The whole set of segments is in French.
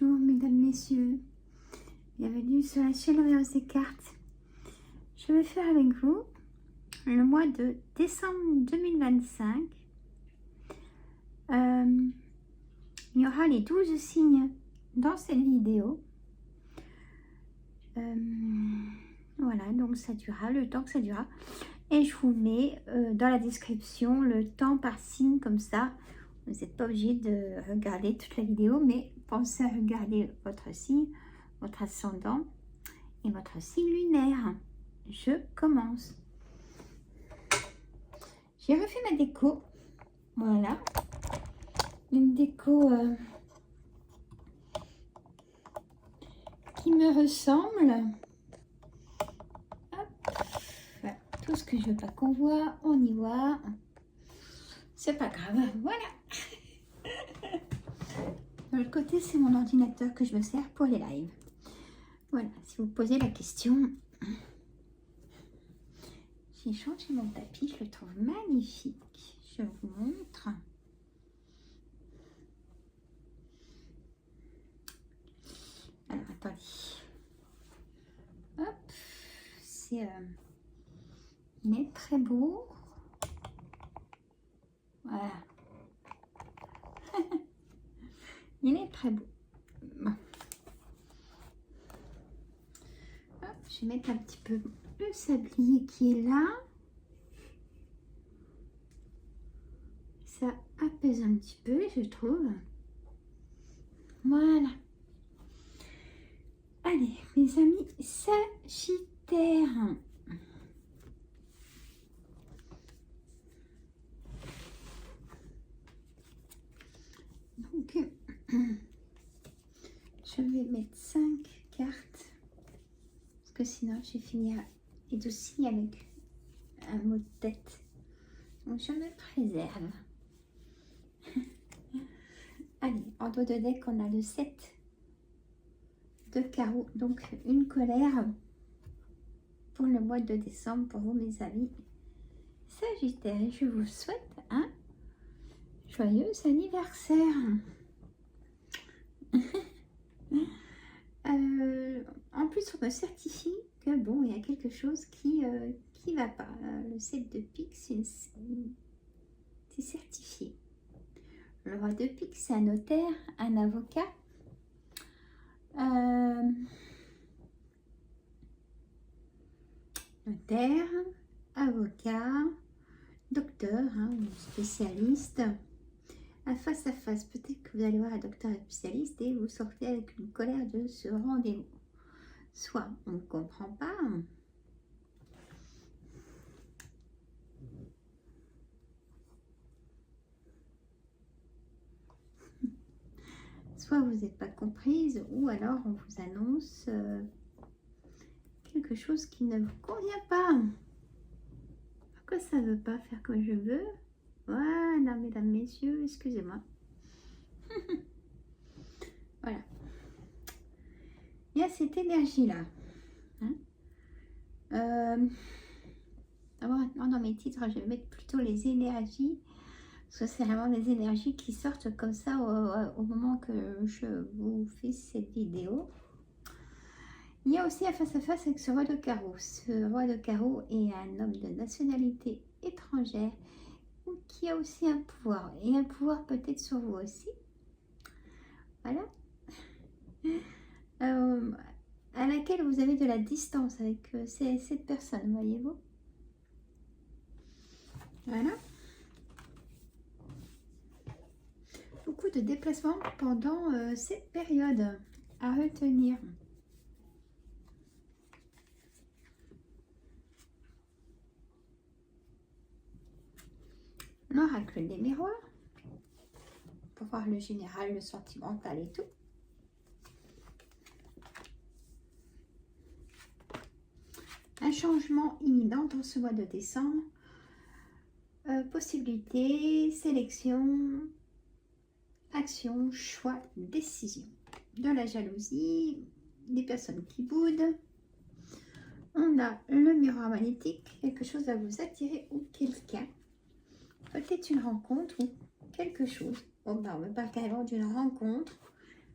Bonjour mesdames, messieurs, bienvenue sur la chaîne L'Oréal des cartes. Je vais faire avec vous le mois de décembre 2025. Il y aura les 12 signes dans cette vidéo. Voilà, donc ça durera le temps que ça durera. Et je vous mets dans la description le temps par signe, comme ça. Vous n'êtes pas obligé de regarder toute la vidéo, mais pensez à regarder votre signe, votre ascendant et votre signe lunaire. Je commence. J'ai refait ma déco. Voilà. Une déco qui me ressemble. Hop. Voilà. Tout ce que je veux pas qu'on voit, on y voit. C'est pas grave. Voilà. De l'autre côté, c'est mon ordinateur que je me sers pour les lives. Voilà, si vous posez la question, j'ai changé mon tapis, je le trouve magnifique. Je vous montre. Alors, attendez. Hop, c'est... il est très beau. Voilà. Il est très beau. Bon. Hop, je vais mettre un petit peu le sablier qui est là. Ça apaise un petit peu, je trouve. Voilà. Allez, mes amis Sagittaires. Donc, je vais mettre 5 cartes. Parce que sinon, j'ai fini les 12 signes avec un mot de tête. Donc, je me préserve. Allez, en dos de deck, on a le 7 de carreau. Donc, une colère pour le mois de décembre pour vous, mes amis Sagittaire. Et je vous souhaite un joyeux anniversaire. En plus, on me certifie que bon, il y a quelque chose qui va pas. Le 7 de pique, c'est certifié. Le roi de pique, c'est un notaire, un avocat. Notaire, avocat, docteur, spécialiste. À face, peut-être que vous allez voir un docteur spécialiste et vous sortez avec une colère de ce rendez-vous. Soit on ne comprend pas, soit vous n'êtes pas comprise, ou alors on vous annonce quelque chose qui ne vous convient pas. Pourquoi ça ne veut pas faire comme je veux? Voilà, mesdames, messieurs, excusez-moi. Voilà. Il y a cette énergie-là. Dans mes titres, je vais mettre plutôt les énergies. Parce que c'est vraiment les énergies qui sortent comme ça au moment que je vous fais cette vidéo. Il y a aussi un face-à-face avec ce roi de carreau. Ce roi de carreau est un homme de nationalité étrangère qui a aussi un pouvoir. Et un pouvoir peut-être sur vous aussi. Voilà. À laquelle vous avez de la distance avec cette personne, voyez-vous. Voilà. Beaucoup de déplacements pendant cette période à retenir. L'oracle des miroirs, pour voir le général, le sentimental et tout. Un changement imminent dans ce mois de décembre. Possibilité, sélection, action, choix, décision. De la jalousie, des personnes qui boudent. On a le miroir magnétique, quelque chose à vous attirer ou quelqu'un. Peut-être une rencontre ou quelque chose. Bon, ben, on ne parle carrément d'une rencontre.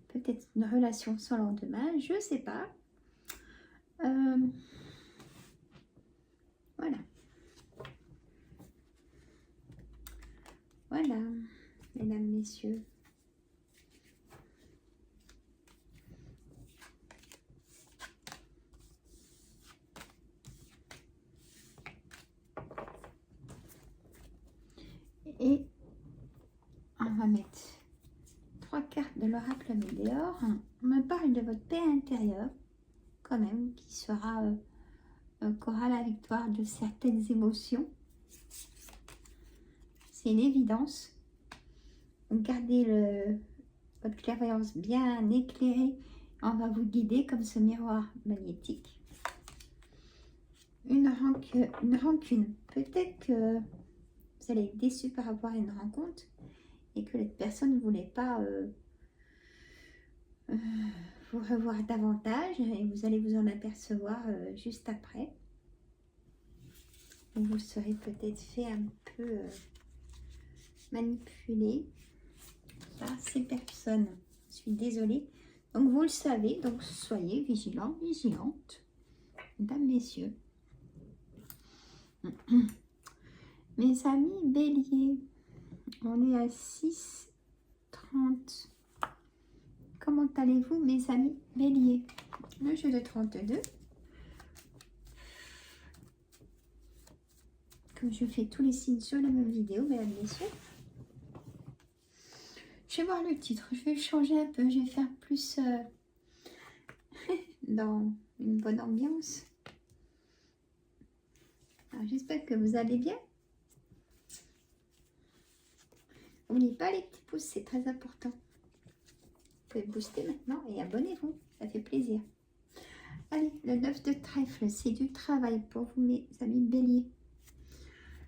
peut-être une relation sans lendemain, je ne sais pas. Voilà. Voilà, mesdames, messieurs. Et on va mettre 3 cartes de l'oracle Météor. On me parle de votre paix intérieure, quand même, qui sera qu'aura la victoire de certaines émotions. C'est une évidence. Gardez votre clairvoyance bien éclairée. On va vous guider comme ce miroir magnétique. Une rancune. Peut-être que vous allez être déçu par rapport à une rencontre et que cette personne ne voulait pas vous revoir davantage et vous allez vous en apercevoir juste après. Vous serez peut-être fait un peu manipuler par ces personnes. Je suis désolée. Donc vous le savez, donc soyez vigilants, vigilantes, mesdames, messieurs. Mes amis béliers, on est à 6h30. Comment allez-vous, mes amis béliers? Le jeu de 32. Comme je fais tous les signes sur la même vidéo, mesdames, messieurs. Je vais voir le titre. Je vais changer un peu. Je vais faire plus dans une bonne ambiance. J'espère que vous allez bien. N'oubliez pas les petits pouces, c'est très important. Vous pouvez booster maintenant et abonnez-vous, ça fait plaisir. Allez, le 9 de trèfle, c'est du travail pour vous, mes amis béliers.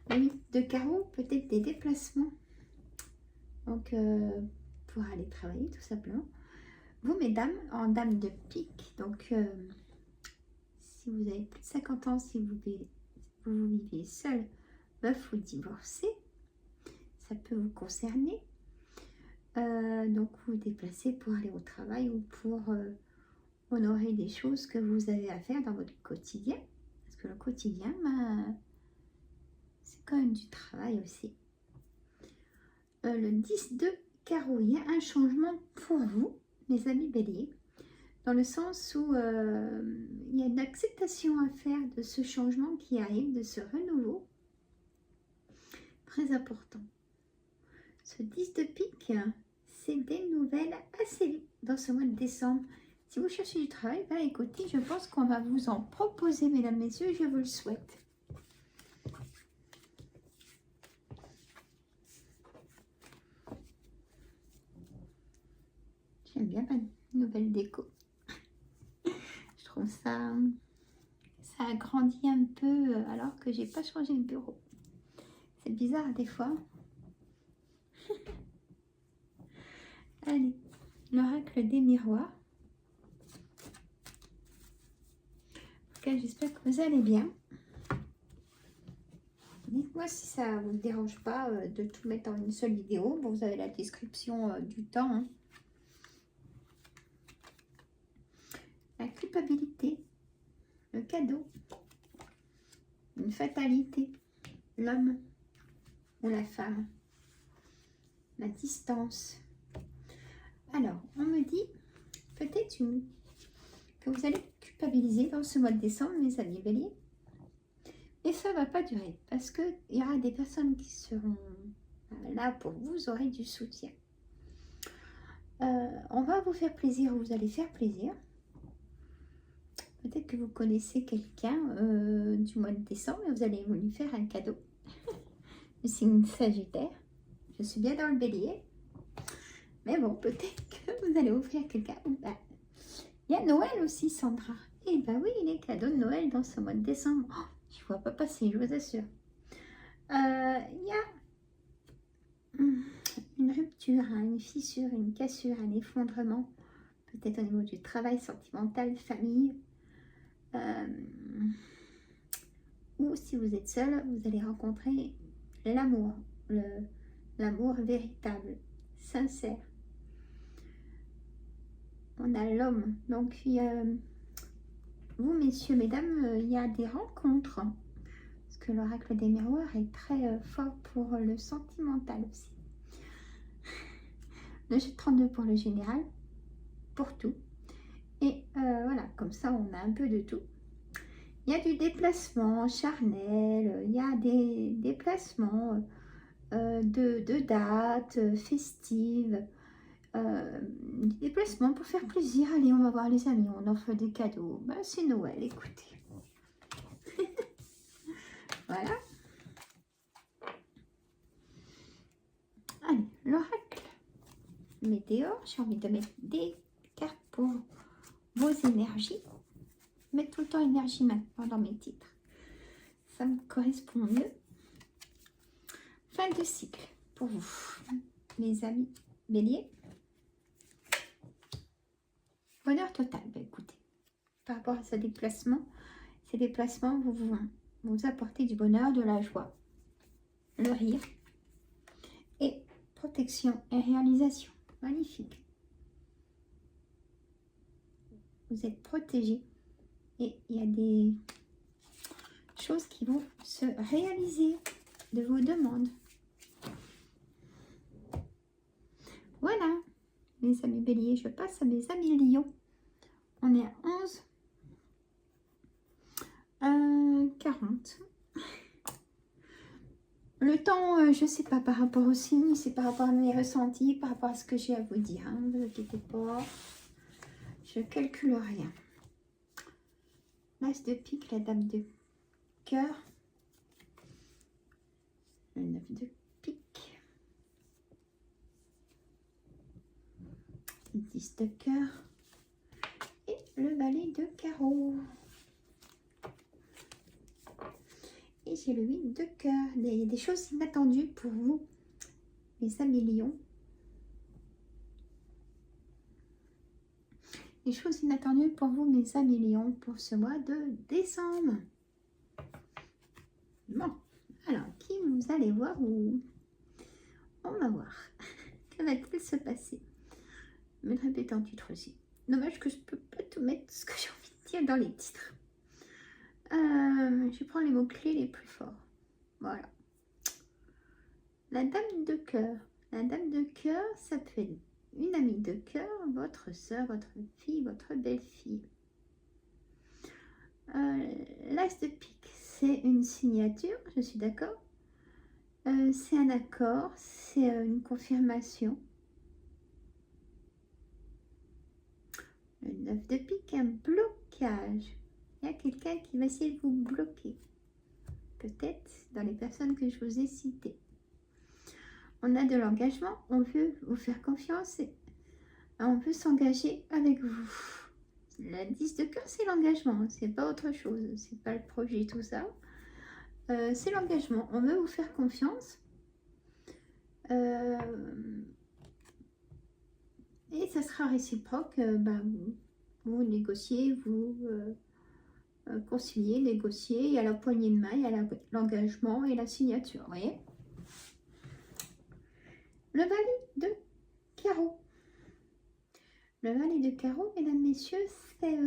Le 8 de carreau, peut-être des déplacements. Donc, pour aller travailler, tout simplement. Vous, mesdames, en dame de pique, donc, si vous avez plus de 50 ans, si vous vivez seul, veuf ou divorcé, ça peut vous concerner. Donc vous vous déplacez pour aller au travail ou pour honorer des choses que vous avez à faire dans votre quotidien. Parce que le quotidien, c'est quand même du travail aussi. Le 10 de carreau, il y a un changement pour vous, mes amis béliers, dans le sens où il y a une acceptation à faire de ce changement qui arrive, de ce renouveau. Très important. Ce 10 de pique, c'est des nouvelles assez vite dans ce mois de décembre. Si vous cherchez du travail, ben écoutez, je pense qu'on va vous en proposer, mesdames, messieurs, je vous le souhaite. J'aime bien ma nouvelle déco. Je trouve ça agrandit un peu alors que j'ai pas changé de bureau. C'est bizarre des fois. Allez, l'oracle des miroirs. En tout cas, j'espère que vous allez bien. Dites-moi si ça ne vous dérange pas de tout mettre en une seule vidéo. Bon, vous avez la description du temps. Hein. La culpabilité, le cadeau, une fatalité, l'homme ou la femme, la distance. Alors, on me dit peut-être que vous allez culpabiliser dans ce mois de décembre, mes amis béliers. Et ça ne va pas durer parce qu'il y aura des personnes qui seront là pour vous, vous aurez du soutien. On va vous faire plaisir, vous allez faire plaisir. Peut-être que vous connaissez quelqu'un du mois de décembre et vous allez lui faire un cadeau. Le signe Sagittaire. Je suis bien dans le bélier. Mais bon, peut-être que vous allez offrir quelqu'un. Ben, il y a Noël aussi, Sandra. Eh bien oui, les cadeaux de Noël dans ce mois de décembre. Oh, je ne vois pas passer, je vous assure. Il y a une rupture, hein, une fissure, une cassure, un effondrement. Peut-être au niveau du travail sentimental, famille. Ou si vous êtes seul, vous allez rencontrer l'amour. L'amour véritable, sincère. On a l'homme. Donc, vous, messieurs, mesdames, il y a des rencontres. Parce que l'oracle des miroirs est très fort pour le sentimental aussi. Le jeu 32 pour le général, pour tout. Et voilà, comme ça, on a un peu de tout. Il y a du déplacement charnel, il y a des déplacements de dates festives, des déplacements pour faire plaisir. Allez, on va voir les amis, on offre des cadeaux. Ben, c'est Noël, écoutez. Voilà. Allez, l'oracle météore, j'ai envie de mettre des cartes pour vos énergies. Mettre tout le temps énergie maintenant dans mes titres. Ça me correspond mieux. Fin de cycle pour vous, mes amis béliers. Bonheur total. Ben, écoutez, par rapport à ces déplacements vous apportez du bonheur, de la joie, le rire et protection et réalisation. Magnifique. Vous êtes protégés et il y a des choses qui vont se réaliser de vos demandes. Voilà, mes amis béliers, je passe à mes amis lions. On est à 11h40. Le temps, je sais pas, par rapport au signe, c'est par rapport à mes ressentis, par rapport à ce que j'ai à vous dire. Hein, ne vous inquiétez pas, je calcule rien. L'as de pique, la dame de cœur, le 9 de pique, le 10 de cœur et le valet de carreau. Et j'ai le 8 de cœur. Il y a des choses inattendues pour vous, les amis lions. Des choses inattendues pour vous, mes amis lions, pour ce mois de décembre. Bon, alors, qui vous allez voir ou on va voir. Que va-t-il se passer? Je vais me répéter en titre aussi. Dommage que je ne peux pas tout mettre ce que j'ai envie de dire dans les titres. Je prends les mots-clés les plus forts. Voilà. La dame de cœur. La dame de cœur, ça peut être une amie de cœur, votre soeur, votre fille, votre belle-fille. L'as de pique, c'est une signature, je suis d'accord. C'est un accord, c'est une confirmation. Le 9 de pique, un blocage. Il y a quelqu'un qui va essayer de vous bloquer. Peut-être dans les personnes que je vous ai citées. On a de l'engagement, on veut vous faire confiance et on veut s'engager avec vous. La 10 de cœur, c'est l'engagement, c'est pas autre chose, c'est pas le projet, tout ça. C'est l'engagement, on veut vous faire confiance. Et ça sera réciproque, vous négociez, vous conciliez, négociez, il y a la poignée de main, il y a l'engagement et la signature, vous voyez. Le valet de carreau. Le valet de carreau, mesdames, messieurs, c'est...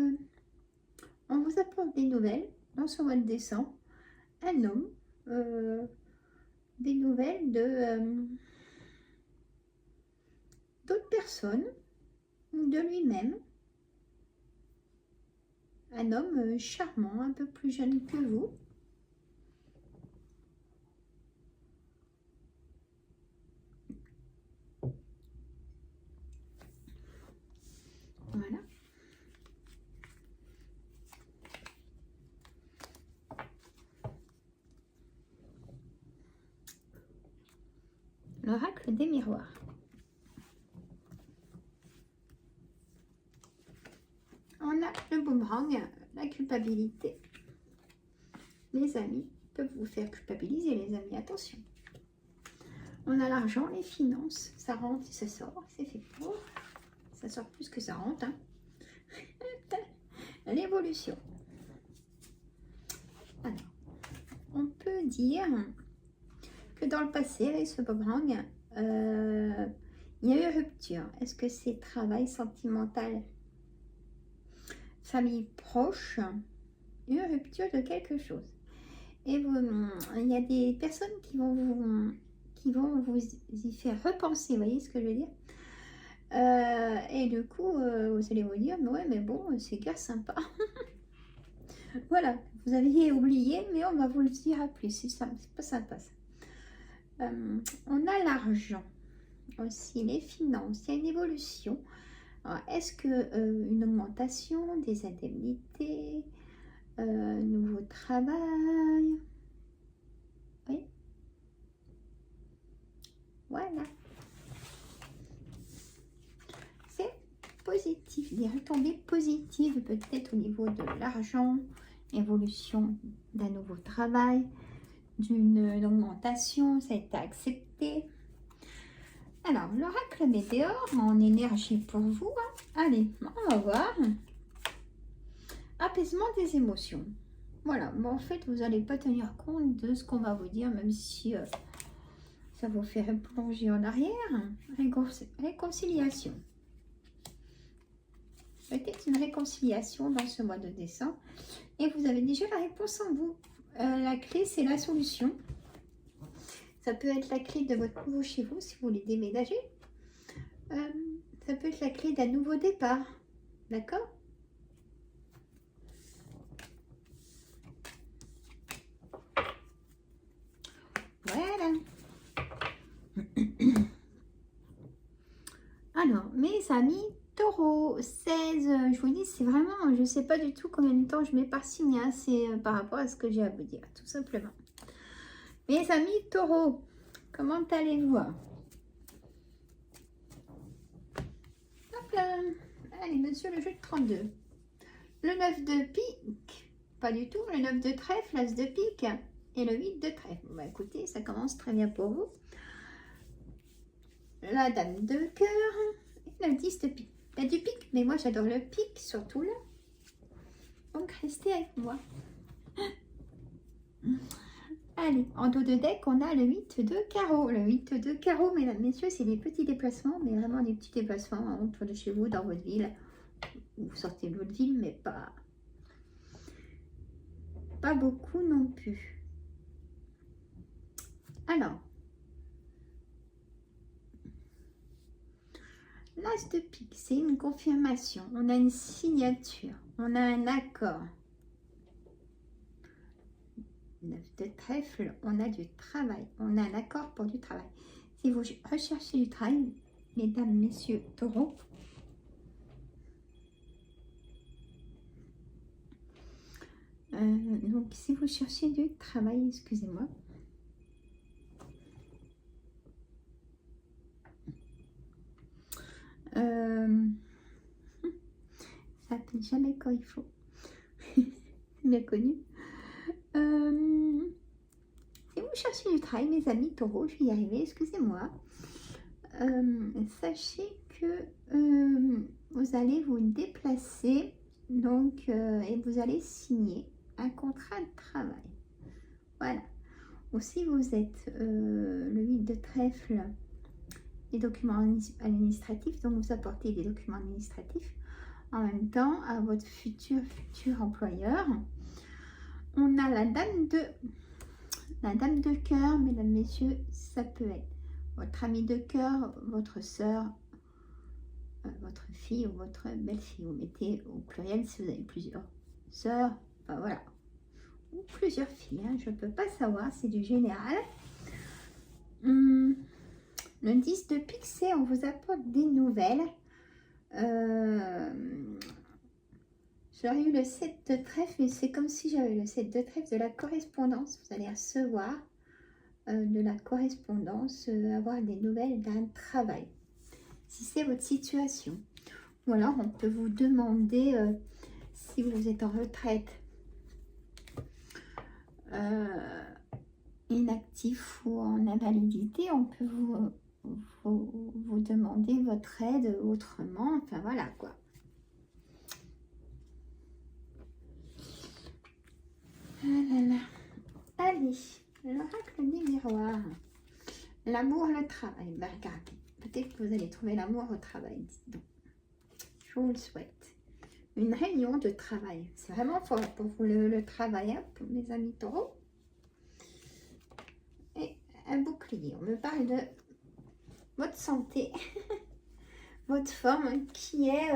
on vous apporte des nouvelles dans ce mois de décembre. Un homme, des nouvelles de d'autres personnes, de lui-même. Un homme charmant, un peu plus jeune que vous. Voilà. L'oracle des miroirs. On a le boomerang, la culpabilité. Les amis peuvent vous faire culpabiliser, les amis, attention. On a l'argent, les finances, ça rentre et ça sort, c'est fait pour. Ça sort plus que ça rentre. Hein. L'évolution. Alors, on peut dire que dans le passé, avec ce boomerang, il y a eu rupture. Est-ce que c'est travail sentimental famille proche, une rupture de quelque chose. Et il y a des personnes qui vont vous y faire repenser, vous voyez ce que je veux dire? Et du coup, vous allez vous dire, mais ouais, mais bon, c'est guère sympa. Voilà, vous aviez oublié, mais on va vous le dire à plus, c'est pas sympa ça. On a l'argent aussi, les finances, il y a une évolution. Est-ce que une augmentation des indemnités, nouveau travail, oui, voilà, c'est positif, des retombées positives peut-être au niveau de l'argent, évolution d'un nouveau travail, d'une augmentation, ça a été accepté. Alors, l'oracle météore en énergie pour vous, hein. Allez, on va voir. Apaisement des émotions. Voilà, bon, en fait, vous n'allez pas tenir compte de ce qu'on va vous dire, même si ça vous fait replonger en arrière. Réconciliation. Peut-être une réconciliation dans ce mois de décembre. Et vous avez déjà la réponse en vous. La clé, c'est la solution. Ça peut être la clé de votre nouveau chez vous, si vous voulez déménager. Ça peut être la clé d'un nouveau départ. D'accord ? Voilà. Alors, mes amis taureau, 16, je vous dis, c'est vraiment, je ne sais pas du tout combien de temps je mets par signe, hein, c'est par rapport à ce que j'ai à vous dire, tout simplement. Mes amis taureau, comment allez-vous? Hop là. Allez, monsieur le jeu de 32. Le 9 de pique, pas du tout, le 9 de trèfle, l'as de pique et le 8 de trèfle. Bon, bah, écoutez, ça commence très bien pour vous. La dame de cœur et le 10 de pique. Il y a du pique, mais moi j'adore le pique, surtout là. Donc restez avec moi. Allez, en dos de deck, on a le 8 de carreau. Le 8 de carreau, mesdames, messieurs, c'est des petits déplacements, mais vraiment des petits déplacements autour de chez vous, dans votre ville. Vous sortez de votre ville, mais pas beaucoup non plus. Alors, l'as de pique, c'est une confirmation. On a une signature, on a un accord. 9 de trèfle, on a du travail, on a un accord pour du travail. Si vous recherchez du travail, mesdames, messieurs, taureaux, donc si vous cherchez du travail, excusez-moi, ça n'appelle jamais quand il faut. C'est bien connu. Si vous cherchez du travail, mes amis taureaux, je vais y arriver, excusez-moi. Sachez que vous allez vous déplacer donc, et vous allez signer un contrat de travail. Voilà. Ou si vous êtes le 8 de trèfle, les documents administratifs, donc vous apportez des documents administratifs en même temps à votre futur employeur. On a la dame de cœur, mesdames, messieurs, ça peut être votre ami de cœur, votre soeur, votre fille ou votre belle-fille. Vous mettez au pluriel si vous avez plusieurs sœurs, enfin voilà, ou plusieurs filles, hein, je ne peux pas savoir, c'est du général. Le 10 de pique, c'est on vous apporte des nouvelles. J'aurais eu le 7 de trèfle, mais c'est comme si j'avais le 7 de trèfle de la correspondance. Vous allez recevoir de la correspondance, avoir des nouvelles d'un travail. Si c'est votre situation. Ou alors, on peut vous demander, si vous êtes en retraite, inactif ou en invalidité, on peut vous demander votre aide autrement. Enfin, voilà quoi. Ah là là. Allez, l'oracle des miroirs. L'amour, le travail. Ben, regardez, peut-être que vous allez trouver l'amour au travail, dites donc. Je vous le souhaite. une réunion de travail. C'est vraiment fort pour vous le travail, hein, pour mes amis taureaux. Et un bouclier. On me parle de votre santé, votre forme qui est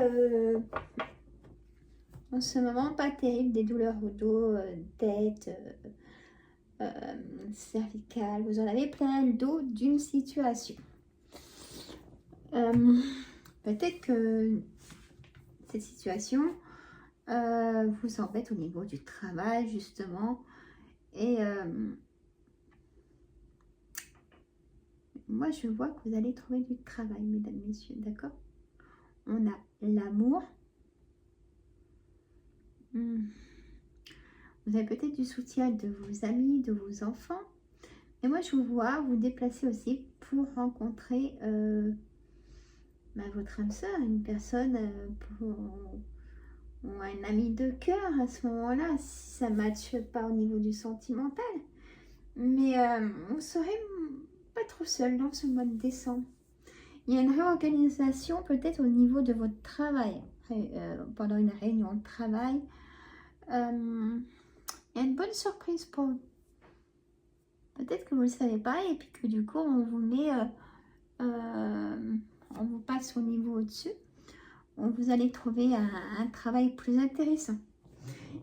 en ce moment pas terrible, des douleurs au dos, tête, cervicale. Vous en avez plein le dos d'une situation. Peut-être que cette situation vous embête au niveau du travail, justement. Et moi, je vois que vous allez trouver du travail, mesdames, messieurs, d'accord? On a l'amour. Vous avez peut-être du soutien de vos amis, de vos enfants. Et moi, je vous vois vous déplacer aussi pour rencontrer votre âme sœur, une personne ou un ami de cœur à ce moment-là, si ça ne matche pas au niveau du sentimental. Mais vous serez pas trop seul dans ce mois de décembre. Il y a une réorganisation peut-être au niveau de votre travail, pendant une réunion de travail. Il y a une bonne surprise pour vous. Peut-être que vous ne le savez pas et puis que du coup on vous met, on vous passe au niveau au-dessus. Vous allez trouver un travail plus intéressant.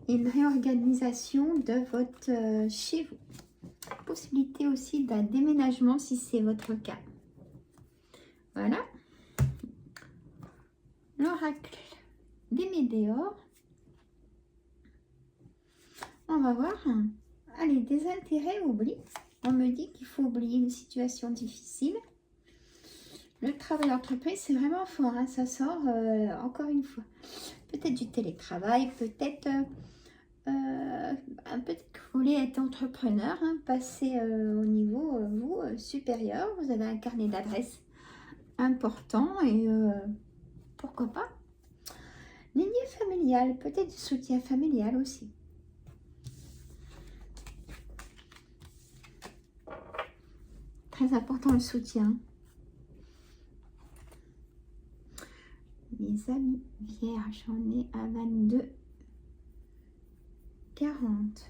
Et une réorganisation de votre chez vous. Possibilité aussi d'un déménagement si c'est votre cas. Voilà. L'oracle des météores. On va voir. Allez, des intérêts, oublie. On me dit qu'il faut oublier une situation difficile. Le travail d'entreprise, c'est vraiment fort, hein, ça sort encore une fois. Peut-être du télétravail, peut-être peut-être que vous voulez être entrepreneur, hein, passer au niveau supérieur. Vous avez un carnet d'adresses important et pourquoi pas. Lignée familiale, peut-être du soutien familial aussi. Très important le soutien. Les amis vierges, on est à 22, 40.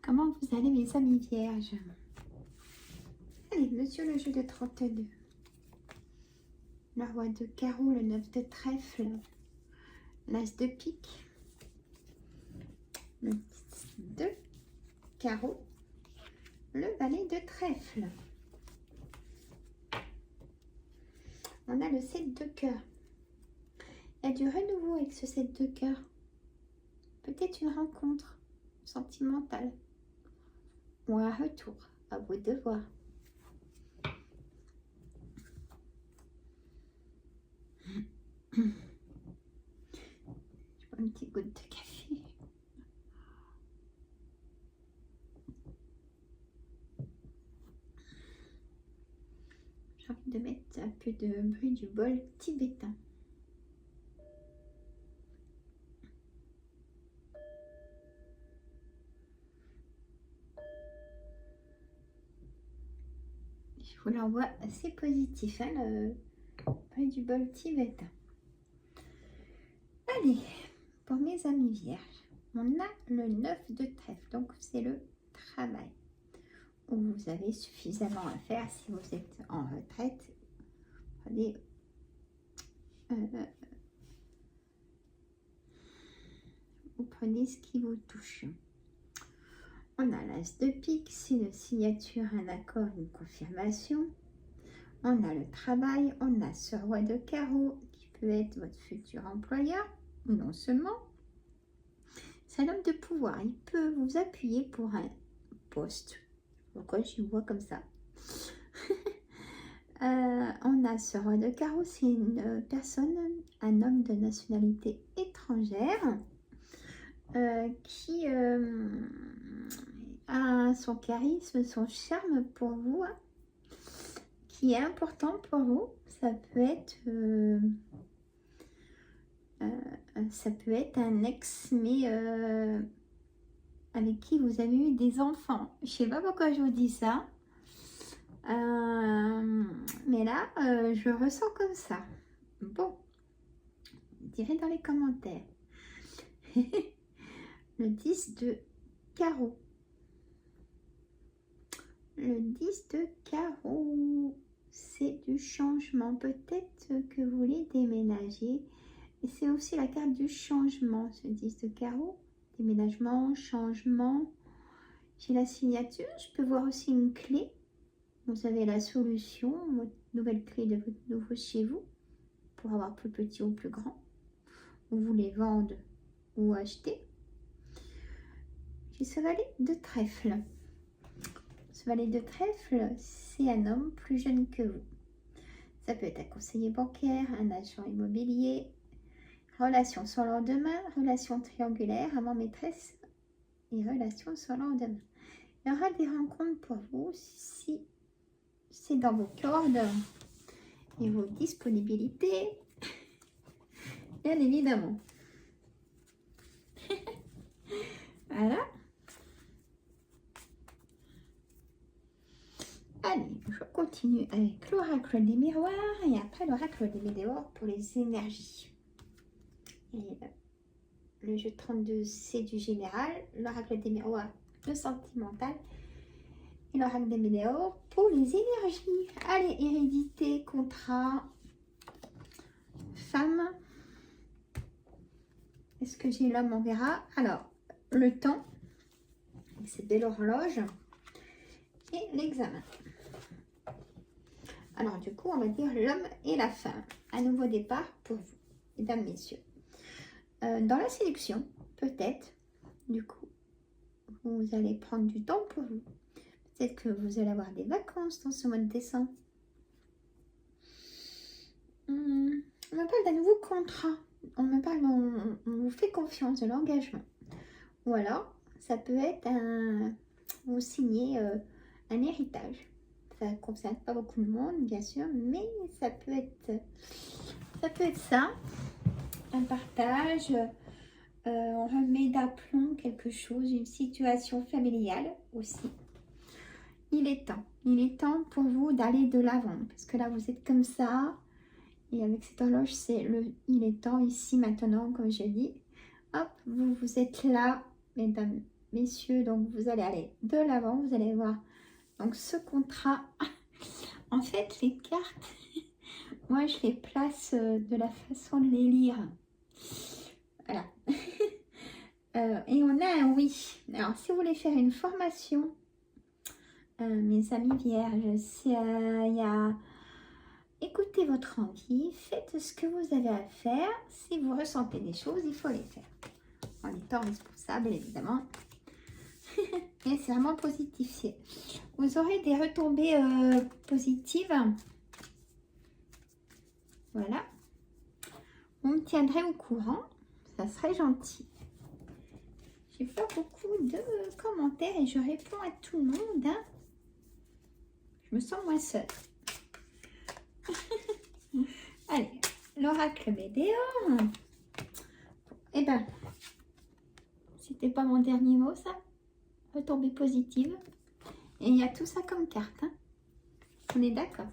Comment vous allez, mes amis vierges? Allez, monsieur le jeu de 32. Le roi de carreau, le 9 de trèfle, l'as de pique, le 10 de carreau, le valet de trèfle. On a le 7 de cœur. Il y a du renouveau avec ce 7 de cœur. Peut-être une rencontre sentimentale ou un retour, à vous de voir. Je prends une petite goutte de café. J'ai envie de mettre un peu de bruit du bol tibétain. Je vous l'envoie assez positif, hein, le bruit du bol tibétain. Allez, pour mes amis vierges, on a le 9 de trèfle, donc c'est le travail. Où vous avez suffisamment à faire si vous êtes en retraite. Prenez vous prenez ce qui vous touche. On a l'as de pique, c'est une signature, un accord, une confirmation. On a le travail, on a ce roi de carreau qui peut être votre futur employeur, ou non seulement. C'est un homme de pouvoir, il peut vous appuyer pour un poste. Pourquoi je le vois comme ça? On a ce roi de carreau, c'est une personne, un homme de nationalité étrangère qui a son charisme, son charme pour vous, hein, qui est important pour vous. Ça peut être un ex, mais avec qui vous avez eu des enfants. Je sais pas pourquoi je vous dis ça. Mais mais là, je ressens comme ça. Bon, direz dans les commentaires. Le 10 de carreau. Le 10 de carreau, c'est du changement. Peut-être que vous voulez déménager. Et c'est aussi la carte du changement, ce 10 de carreau. Déménagement, changement. J'ai la signature. Je peux voir aussi une clé. Vous avez la solution, votre nouvelle clé de votre nouveau chez vous. Pour avoir plus petit ou plus grand. Vous voulez vendre ou acheter. J'ai ce valet de trèfle. Ce valet de trèfle, c'est un homme plus jeune que vous. Ça peut être un conseiller bancaire, un agent immobilier, relation sans lendemain, relation triangulaire, amant-maîtresse et relation sans lendemain. Il y aura des rencontres pour vous si c'est dans vos cordes et vos disponibilités, bien évidemment. Voilà. Allez, je continue avec l'oracle des miroirs et après l'oracle des météores pour les énergies. Et le jeu 32, c'est du général, l'oracle des miroirs, le sentimental et l'oracle des météores pour les énergies. Allez, hérédité, contrat, femme. Est-ce que j'ai l'homme? On verra. Alors, le temps, cette belle horloge et l'examen. Alors, du coup, on va dire l'homme et la femme. Un nouveau départ pour vous, mesdames, messieurs. Dans la séduction, peut-être, du coup, vous allez prendre du temps pour vous. Peut-être que vous allez avoir des vacances dans ce mois de décembre. On me parle d'un nouveau contrat. On me parle, on vous fait confiance, de l'engagement. Ou alors, ça peut être vous signez un héritage. Ça ne concerne pas beaucoup de monde, bien sûr, mais ça peut être ça. Un partage, on remet d'aplomb quelque chose, une situation familiale aussi. Il est temps pour vous d'aller de l'avant, parce que là vous êtes comme ça, et avec cette horloge, il est temps ici maintenant, comme je dis. Hop, vous êtes là, mesdames, messieurs, donc vous allez aller de l'avant, vous allez voir donc ce contrat. En fait, les cartes, moi je les place de la façon de les lire. Voilà. Et on a un oui. Alors, si vous voulez faire une formation, mes amis vierges, il y a écoutez votre envie, faites ce que vous avez à faire. Si vous ressentez des choses, il faut les faire. En étant responsable, évidemment. Mais c'est vraiment positif. Vous aurez des retombées positives. Voilà. Vous me tiendrez au courant. Ça serait gentil. J'ai pas beaucoup de commentaires et je réponds à tout le monde. Hein. Je me sens moins seule. Allez, l'oracle Médéor. Eh ben, c'était pas mon dernier mot, ça. Retombée positive. Et il y a tout ça comme carte. Hein. On est d'accord.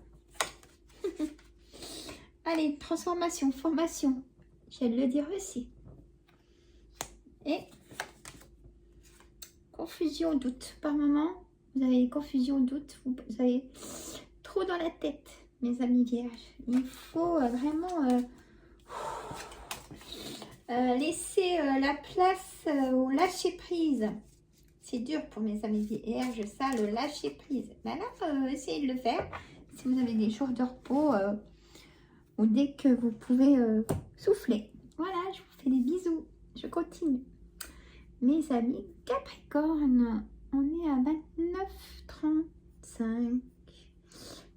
Allez, transformation, formation. Je vais le dire aussi. Et confusion, doute. Par moment, vous avez des confusions, doutes. Vous avez trop dans la tête, mes amis vierges. Il faut vraiment laisser la place au lâcher prise. C'est dur pour mes amis vierges, ça, le lâcher prise. Ben là, essayez de le faire. Si vous avez des jours de repos ou dès que vous pouvez souffler. Voilà, je vous fais des bisous. Je continue. Mes amis Capricorne, on est à 29h35.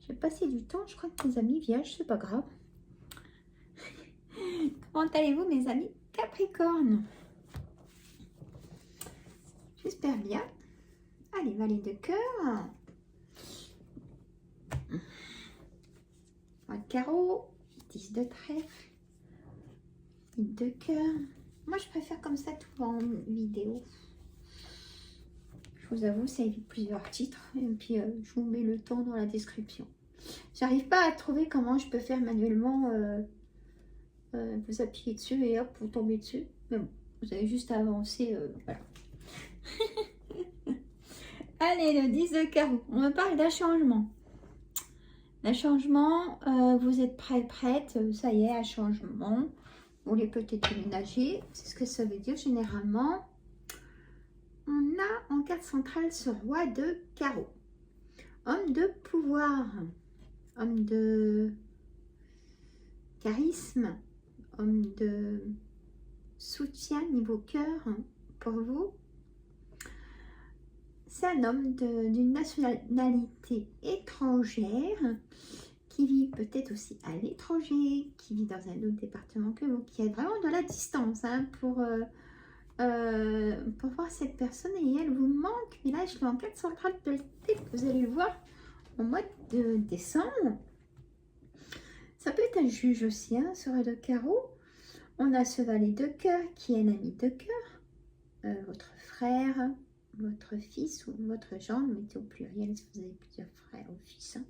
Je vais passer du temps, je crois que mes amis vierges, c'est pas grave. Comment allez-vous, mes amis Capricorne? J'espère bien. Allez, valet de cœur. Un carreau, 10 de trèfle, 8 de cœur. Moi, je préfère comme ça tout en vidéo. Je vous avoue, ça évite plusieurs titres. Et puis, je vous mets le temps dans la description. J'arrive pas à trouver comment je peux faire manuellement. Vous appuyez dessus et hop, vous tombez dessus. Mais bon, vous avez juste à avancer. Voilà. Allez, le 10 de carreau. On me parle d'un changement. Un changement, vous êtes prête, ça y est, un changement. Vous voulez peut-être déménager. C'est ce que ça veut dire généralement. On a en carte centrale ce roi de carreau. Homme de pouvoir. Homme de charisme. Homme de soutien niveau cœur pour vous. C'est un homme d'une nationalité étrangère qui vit peut-être aussi à l'étranger, qui vit dans un autre département que vous, qui a vraiment de la distance hein, pour voir cette personne et elle vous manque. Mais là, je l'ai en carte centrale de l'été, vous allez le voir au mois de décembre. Ça peut être un juge aussi, hein, ce roi de carreau. On a ce valet de cœur qui est un ami de cœur, votre frère, votre fils ou votre gendre, mettez au pluriel si vous avez plusieurs frères ou fils. Hein.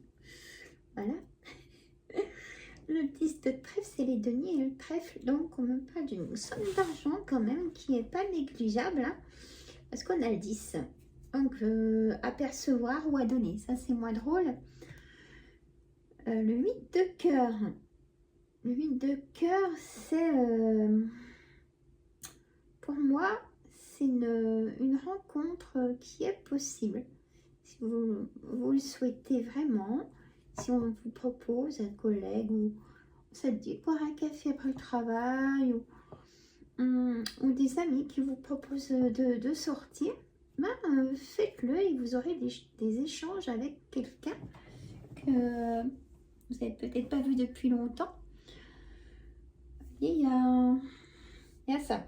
Voilà. Le 10 de trèfle, c'est les deniers et le trèfle. Donc, on me parle d'une somme d'argent quand même qui n'est pas négligeable. Hein, parce qu'on a le 10. Donc, à percevoir ou à donner. Ça, c'est moins drôle. Le 8 de cœur. Le 8 de cœur, c'est... pour moi, c'est une rencontre qui est possible. Si vous le souhaitez vraiment, si on vous propose un collègue ou ça te dit boire un café après le travail ou des amis qui vous proposent de sortir, ben, faites-le et vous aurez des échanges avec quelqu'un que vous n'avez peut-être pas vu depuis longtemps. Et il y a ça.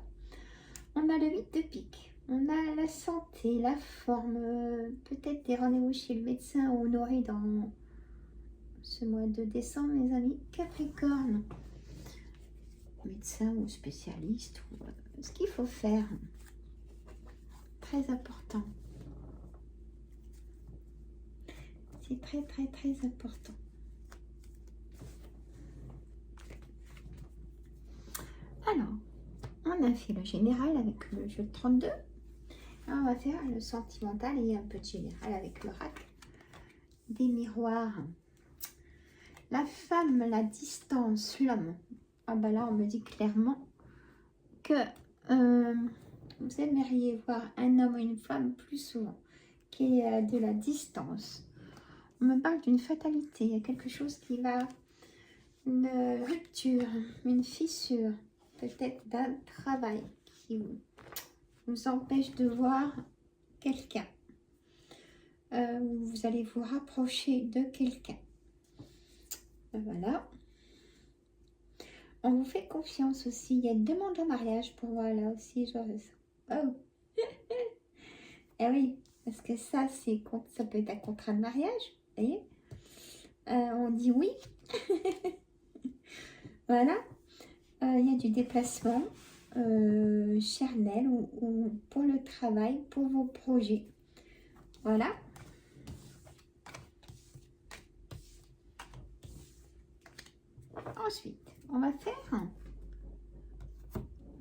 On a le 8 de pique. On a la santé, la forme, peut-être des rendez-vous chez le médecin ou honoré dans ce mois de décembre, mes amis. Capricorne, médecin ou spécialiste, ou ce qu'il faut faire. Très important. C'est très, très, très important. Alors, on a fait le général avec le jeu de 32. On va faire le sentimental et un peu de général avec l'oracle des miroirs. La femme, la distance, l'homme. Ah bah là, on me dit clairement que vous aimeriez voir un homme ou une femme plus souvent, qui est de la distance. On me parle d'une fatalité, il y a quelque chose qui va, une rupture, une fissure, peut-être d'un travail qui vous empêche de voir quelqu'un. Vous allez vous rapprocher de quelqu'un. Voilà. On vous fait confiance aussi. Il y a une demande en mariage pour moi là aussi. Genre ça. Oh. Eh oui, parce que ça peut être un contrat de mariage. Vous voyez, on dit oui. Voilà. Il y a du déplacement charnel ou pour le travail, pour vos projets. Voilà. Ensuite, on va faire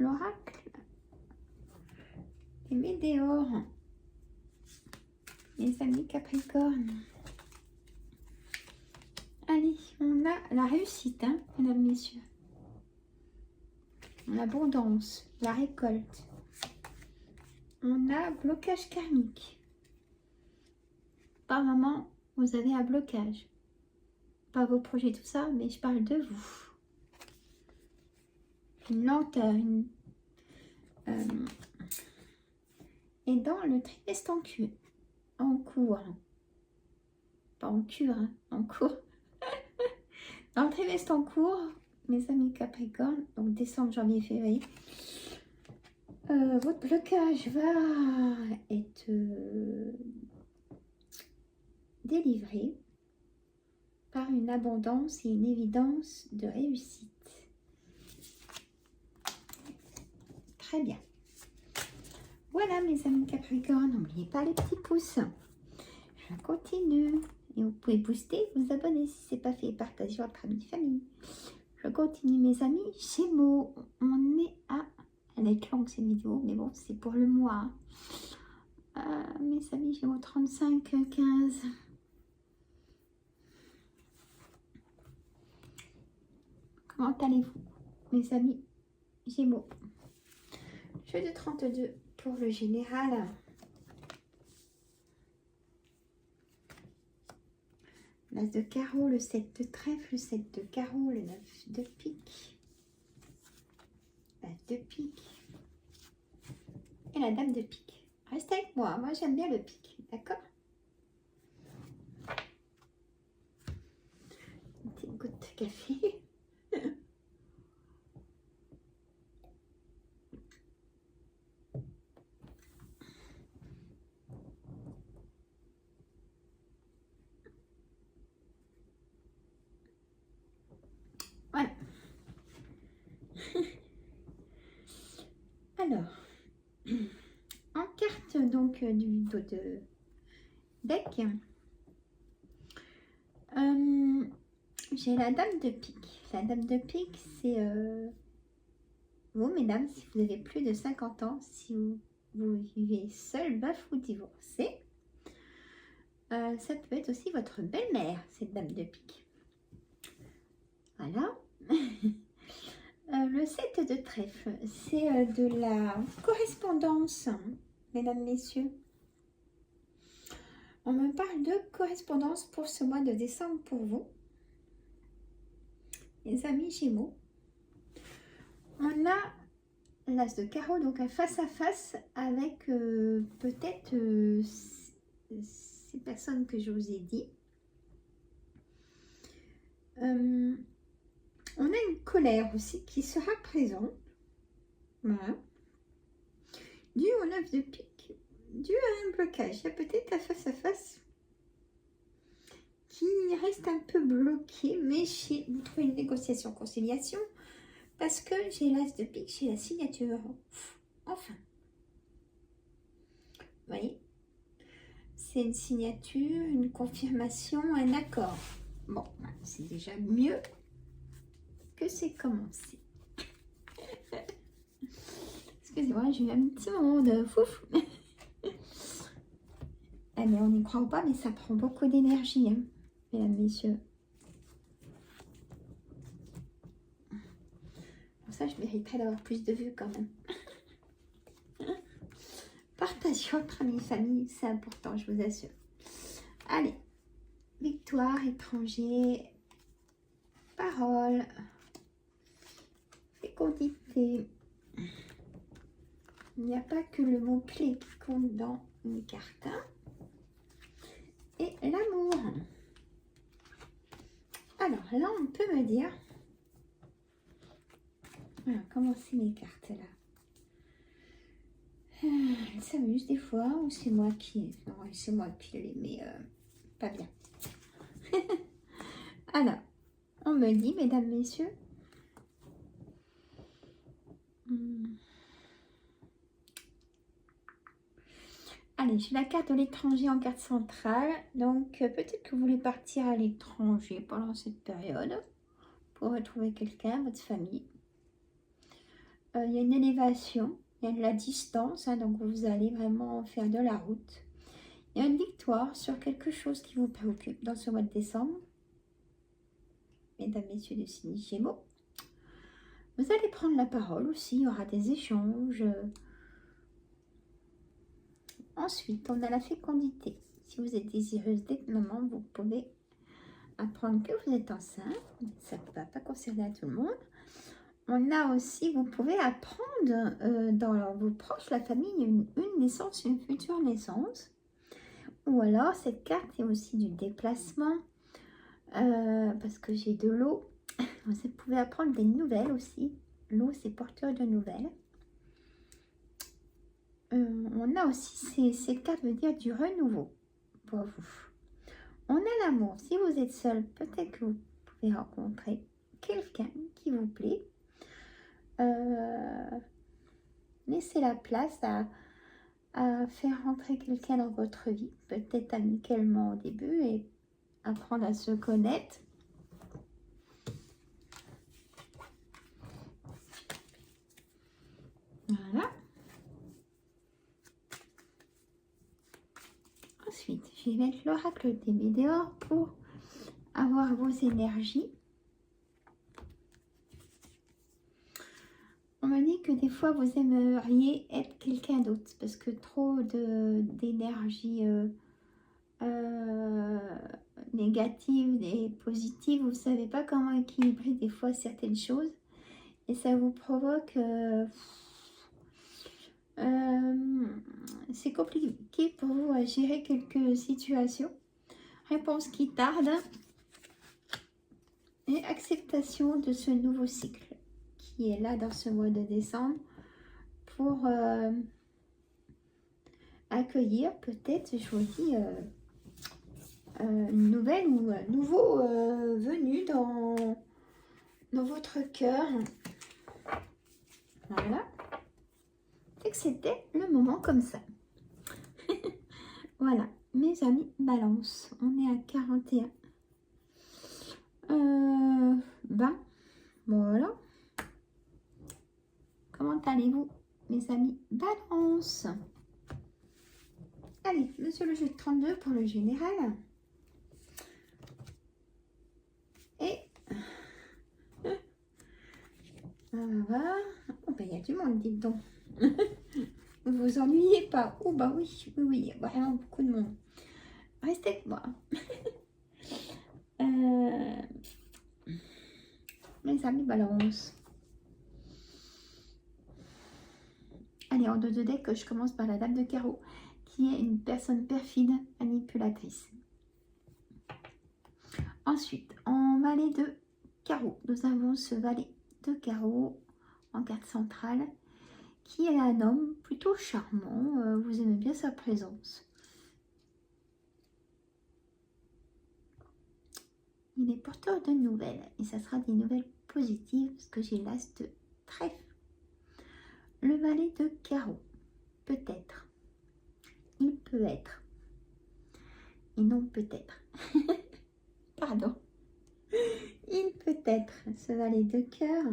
l'oracle des météores. Les amis Capricorne. Allez, on a la réussite, hein, mesdames, messieurs. L'abondance, la récolte. On a blocage karmique. Par moment, vous avez un blocage. Pas vos projets, tout ça, mais je parle de vous. Une lenteur, et dans le trimestre en cours, pas en cure, hein, en cours. Dans le trimestre en cours, mes amis Capricorne, donc décembre, janvier, février, votre blocage va être délivré par une abondance et une évidence de réussite. Très bien. Voilà mes amis Capricorne, n'oubliez pas les petits pouces. Je continue. Et vous pouvez booster, vous abonner si ce n'est pas fait, partager entre amis, famille. Je continue mes amis. Gémeaux, on est à... Elle est longue cette vidéo, mais bon, c'est pour le mois. Mes amis Gémeaux, 35, 15. Comment allez-vous, mes amis Gémeaux? Jeu de 32 pour le général. L'as de carreau, le 7 de trèfle, le 7 de carreau, le 9 de pique, l'as de pique et la dame de pique. Restez avec moi, moi j'aime bien le pique, d'accord? Une petite goutte de café. Voilà. Alors, en carte donc du dos de deck, j'ai la dame de pique. La dame de pique, c'est vous, mesdames, si vous avez plus de 50 ans, si vous vivez seul, veuf ou divorcé. Ça peut être aussi votre belle-mère, cette dame de pique. Voilà. Le 7 de trèfle, c'est de la correspondance, mesdames, messieurs. On me parle de correspondance pour ce mois de décembre pour vous, les amis Gémeaux. On a l'as de carreau, donc un face-à-face avec peut-être ces personnes que je vous ai dit. On a une colère aussi qui sera présente. Voilà. Dû au 9 de pique, dû à un blocage. Il y a peut-être un face-à-face qui reste un peu bloqué, mais vous trouvez une négociation, conciliation, parce que j'ai l'as de pique, j'ai la signature. Enfin. Vous voyez, c'est une signature, une confirmation, un accord. Bon, c'est déjà mieux que c'est commencé. Excusez-moi, j'ai eu un petit moment de fouf. Ah, mais on n'y croit pas, mais ça prend beaucoup d'énergie, hein, mesdames, messieurs. Pour ça, je mériterais d'avoir plus de vues quand même. Partagez entre amis, famille, c'est important, je vous assure. Allez, victoire, étranger, parole, fécondité. Il n'y a pas que le mot-clé qui compte dans une carte. Et l'amour. Alors là, on peut me dire... Voilà, comment c'est mes cartes là? Elles s'amusent des fois, ou c'est moi qui... Non, c'est moi qui les mets pas bien. Alors, on me dit, mesdames, messieurs... Allez, j'ai la carte de l'étranger en carte centrale. Donc, peut-être que vous voulez partir à l'étranger pendant cette période pour retrouver quelqu'un, votre famille. Il y a une élévation, il y a de la distance, hein, donc vous allez vraiment faire de la route. Il y a une victoire sur quelque chose qui vous préoccupe dans ce mois de décembre. Mesdames, messieurs du signe Gémeaux. Vous allez prendre la parole aussi, il y aura des échanges. Ensuite, on a la fécondité. Si vous êtes désireuse d'être maman, vous pouvez apprendre que vous êtes enceinte. Ça ne va pas concerner à tout le monde. On a aussi, vous pouvez apprendre dans vos proches, la famille, une naissance, une future naissance. Ou alors, cette carte est aussi du déplacement, parce que j'ai de l'eau. Vous pouvez apprendre des nouvelles aussi. L'eau, c'est porteur de nouvelles. On a aussi, cette carte veut dire du renouveau pour vous. On a l'amour. Si vous êtes seul, peut-être que vous pouvez rencontrer quelqu'un qui vous plaît. Laissez la place à faire rentrer quelqu'un dans votre vie, peut-être amicalement au début et apprendre à se connaître. Voilà. Ensuite, je vais mettre l'oracle des météores pour avoir vos énergies. On me dit que des fois, vous aimeriez être quelqu'un d'autre parce que trop d'énergie négative et positive, vous ne savez pas comment équilibrer des fois certaines choses et ça vous provoque... c'est compliqué pour vous à gérer quelques situations. Réponse qui tarde et acceptation de ce nouveau cycle qui est là dans ce mois de décembre pour accueillir peut-être, je vous dis, une nouvelle ou un nouveau venu dans votre cœur. Voilà. Et que c'était le moment comme ça. Voilà, mes amis, balance. On est à 41. 20. Voilà. Comment allez-vous, mes amis, balance? Allez, monsieur le jeu de 32 pour le général. Et... voilà. Oh, ben, il y a du monde, dites donc. Vous vous ennuyez pas? Oh bah oui, oui, il y a vraiment beaucoup de monde. Restez avec moi. Mes amis balance. Allez, en 2 deck, je commence par la dame de carreau, qui est une personne perfide, manipulatrice. Ensuite, en valet de carreau, nous avons ce valet de carreau en carte centrale, qui est un homme plutôt charmant, vous aimez bien sa présence. Il est porteur de nouvelles, et ça sera des nouvelles positives, parce que j'ai l'as de trèfle. Le valet de carreau, peut-être, il peut être, et non peut-être, pardon, il peut être, ce valet de cœur,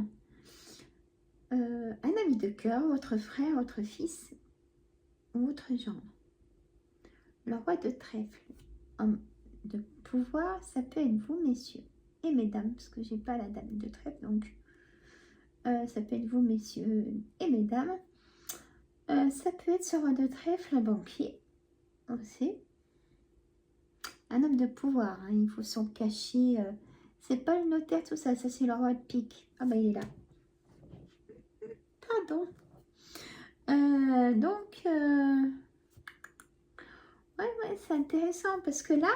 un ami de cœur, votre frère, votre fils, ou votre gendre. Le roi de trèfle, homme de pouvoir, ça peut être vous, messieurs, et mesdames, parce que j'ai pas la dame de trèfle, donc ça peut être vous, messieurs et mesdames. Ça peut être ce roi de trèfle, un banquier, aussi. Un homme de pouvoir, hein, il faut s'en cacher. C'est pas le notaire, tout ça, ça c'est le roi de pique. Ah bah il est là. Pardon. Donc, ouais, c'est intéressant parce que là,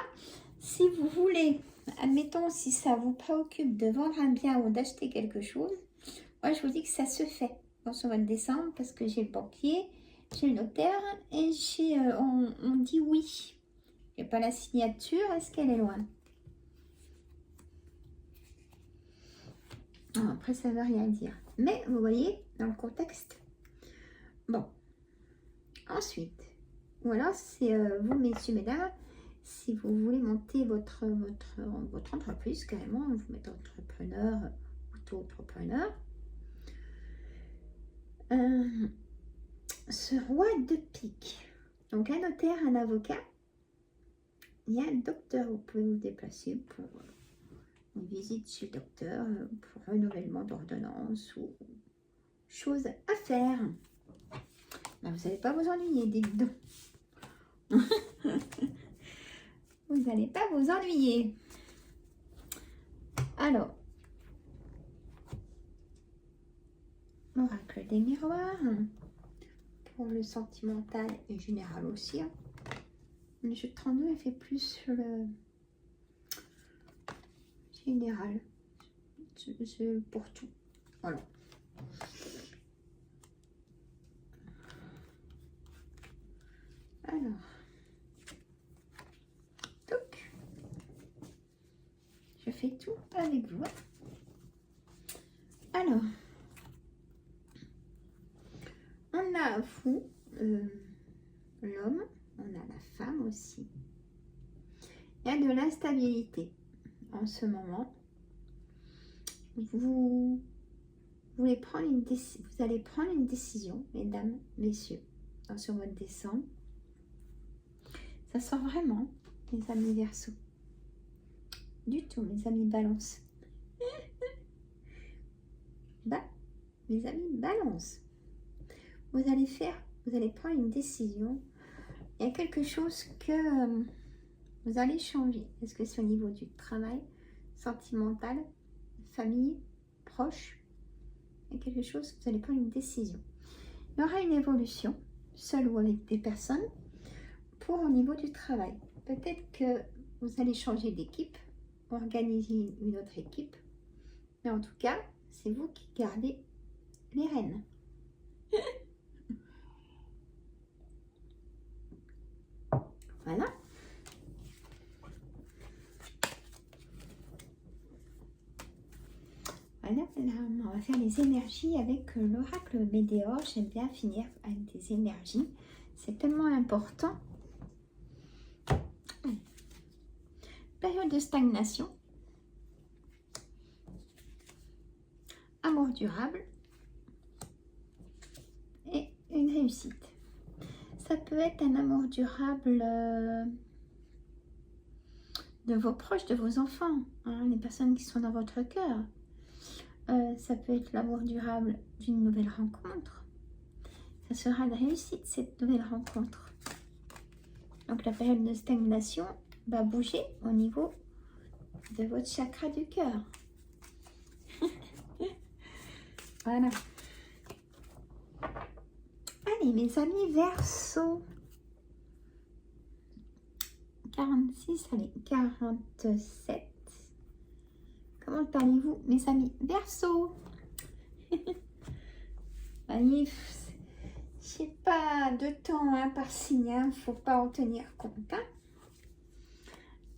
si vous voulez, admettons, si ça vous préoccupe de vendre un bien ou d'acheter quelque chose, moi je vous dis que ça se fait dans ce mois de décembre parce que j'ai le banquier, j'ai le notaire et on dit oui. Il n'y a pas la signature, est-ce qu'elle est loin? Après, ça ne veut rien dire. Mais vous voyez, dans le contexte. Bon. Ensuite, ou alors, c'est vous, messieurs, mesdames, si vous voulez monter votre entreprise, carrément, vous mettez entrepreneur, auto-entrepreneur. Ce roi de pique. Donc, un notaire, un avocat. Il y a un docteur, vous pouvez vous déplacer pour une visite chez le docteur, pour renouvellement d'ordonnance ou choses à faire. Ben, vous n'allez pas vous ennuyer, dites donc. Vous n'allez pas vous ennuyer. Alors, l'oracle des miroirs, pour le sentimental et général aussi. Le jeu de 32, elle fait plus sur le général. C'est pour tout. Voilà. Alors, donc, je fais tout avec vous. Alors, on a vous, l'homme, on a la femme aussi. Il y a de l'instabilité en ce moment. Vous allez prendre une décision, mesdames, messieurs, sur votre descente. Ça sort vraiment, les amis Verseau. Du tout, mes amis Balance. Bah, mes amis Balance. Vous allez prendre une décision. Il y a quelque chose que vous allez changer. Est-ce que c'est au niveau du travail, sentimental, famille, proche? Il y a quelque chose, vous allez prendre une décision. Il y aura une évolution, seul ou avec des personnes, pour au niveau du travail. Peut-être que vous allez changer d'équipe, organiser une autre équipe. Mais en tout cas, c'est vous qui gardez les rênes. Voilà. Voilà, on va faire les énergies avec l'oracle Météore. J'aime bien finir avec des énergies. C'est tellement important. Période de stagnation. Amour durable. Et une réussite. Ça peut être un amour durable de vos proches, de vos enfants, hein, les personnes qui sont dans votre cœur. Ça peut être l'amour durable d'une nouvelle rencontre. Ça sera une réussite, cette nouvelle rencontre. Donc la période de stagnation va bouger au niveau de votre chakra du cœur. Voilà. Allez, mes amis Verseau. 46, allez, 47. Comment parlez-vous, mes amis Verseau? Allez, je sais pas, 2 temps hein, par signe, hein, faut pas en tenir compte. Hein.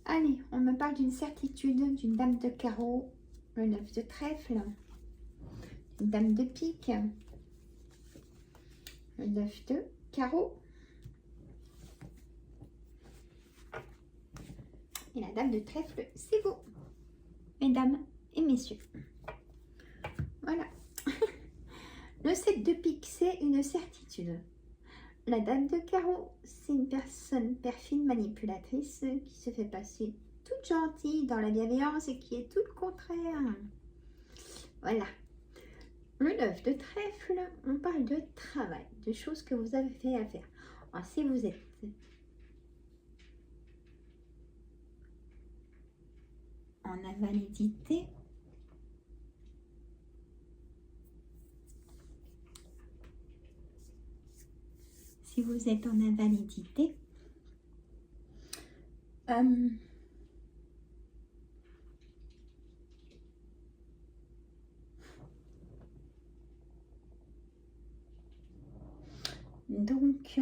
Allez, on me parle d'une certitude, d'une dame de carreau, le 9 de trèfle, une dame de pique, le 9 de carreau, et la dame de trèfle, c'est vous, mesdames et messieurs. Voilà. Le 7 de pique, c'est une certitude. La dame de carreau, c'est une personne perfide, manipulatrice, qui se fait passer toute gentille dans la bienveillance et qui est tout le contraire. Voilà. Le 9 de trèfle, on parle de travail, de choses que vous avez fait à faire. Alors, si vous êtes en invalidité, donc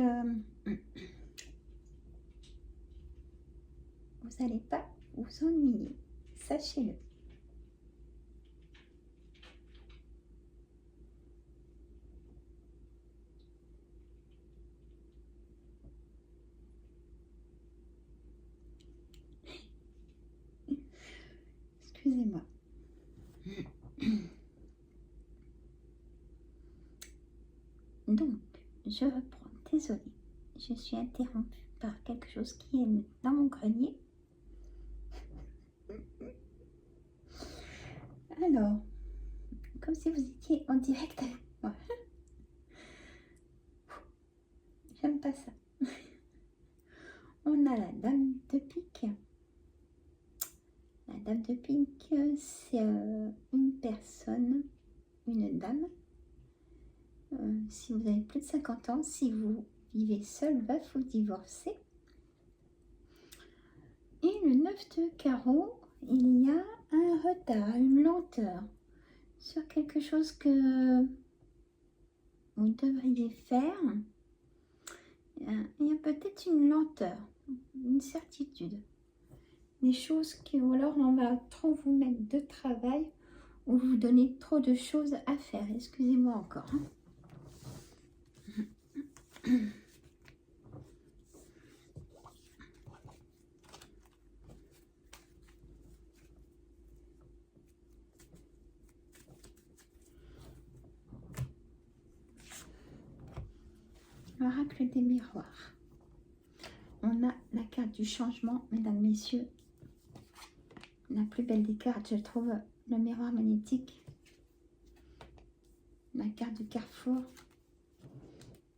vous n'allez pas vous ennuyer, sachez-le. Excusez-moi. Donc, je reprends. Désolée, je suis interrompue par quelque chose qui est dans mon grenier. Alors, comme si vous étiez en direct avec moi. J'aime pas ça. On a la dame de pique. La dame de pique, c'est une personne, une dame. Si vous avez plus de 50 ans, si vous vivez seul, veuf ou divorcé. Et le 9 de carreau, il y a un retard, une lenteur sur quelque chose que vous devriez faire. Il y a peut-être une lenteur, une certitude. Des choses qui, ou alors on va trop vous mettre de travail ou vous donner trop de choses à faire. Excusez-moi encore. Hein. L'oracle des miroirs. On a la carte du changement, mesdames, messieurs. La plus belle des cartes, je trouve, le miroir magnétique. La carte du carrefour.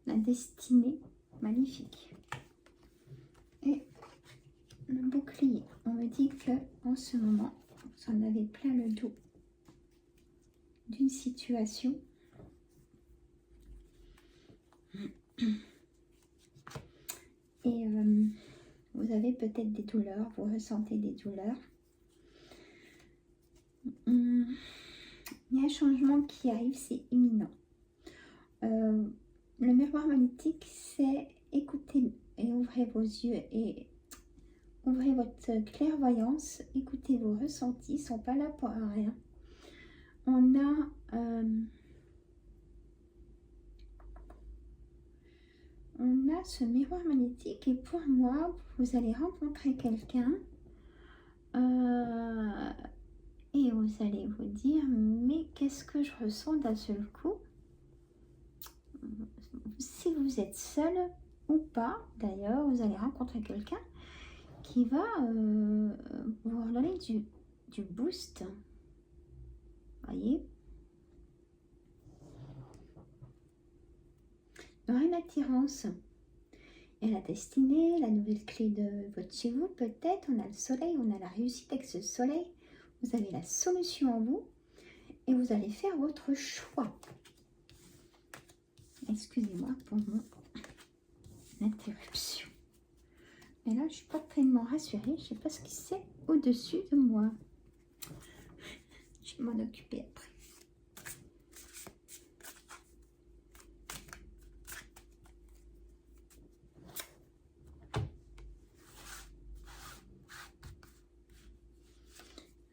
La destinée, magnifique. Et le bouclier. On me dit que en ce moment, vous en avez plein le dos d'une situation. Et vous avez peut-être des douleurs, vous ressentez des douleurs. Il y a un changement qui arrive, c'est imminent. Le miroir magnétique, c'est écouter et ouvrez vos yeux et ouvrez votre clairvoyance, écoutez vos ressentis, ils ne sont pas là pour rien. On a ce miroir magnétique et pour moi, vous allez rencontrer quelqu'un et vous allez vous dire, mais qu'est-ce que je ressens d'un seul coup? Si vous êtes seul ou pas, d'ailleurs, vous allez rencontrer quelqu'un qui va vous donner du boost. Voyez, il y aura une attirance. Et la destinée, la nouvelle clé de votre chez vous, peut-être, on a le soleil, on a la réussite avec ce soleil. Vous avez la solution en vous et vous allez faire votre choix. Excusez-moi pour mon interruption. Et là, je ne suis pas tellement rassurée. Je ne sais pas ce qui c'est au-dessus de moi. Je vais m'en occuper après.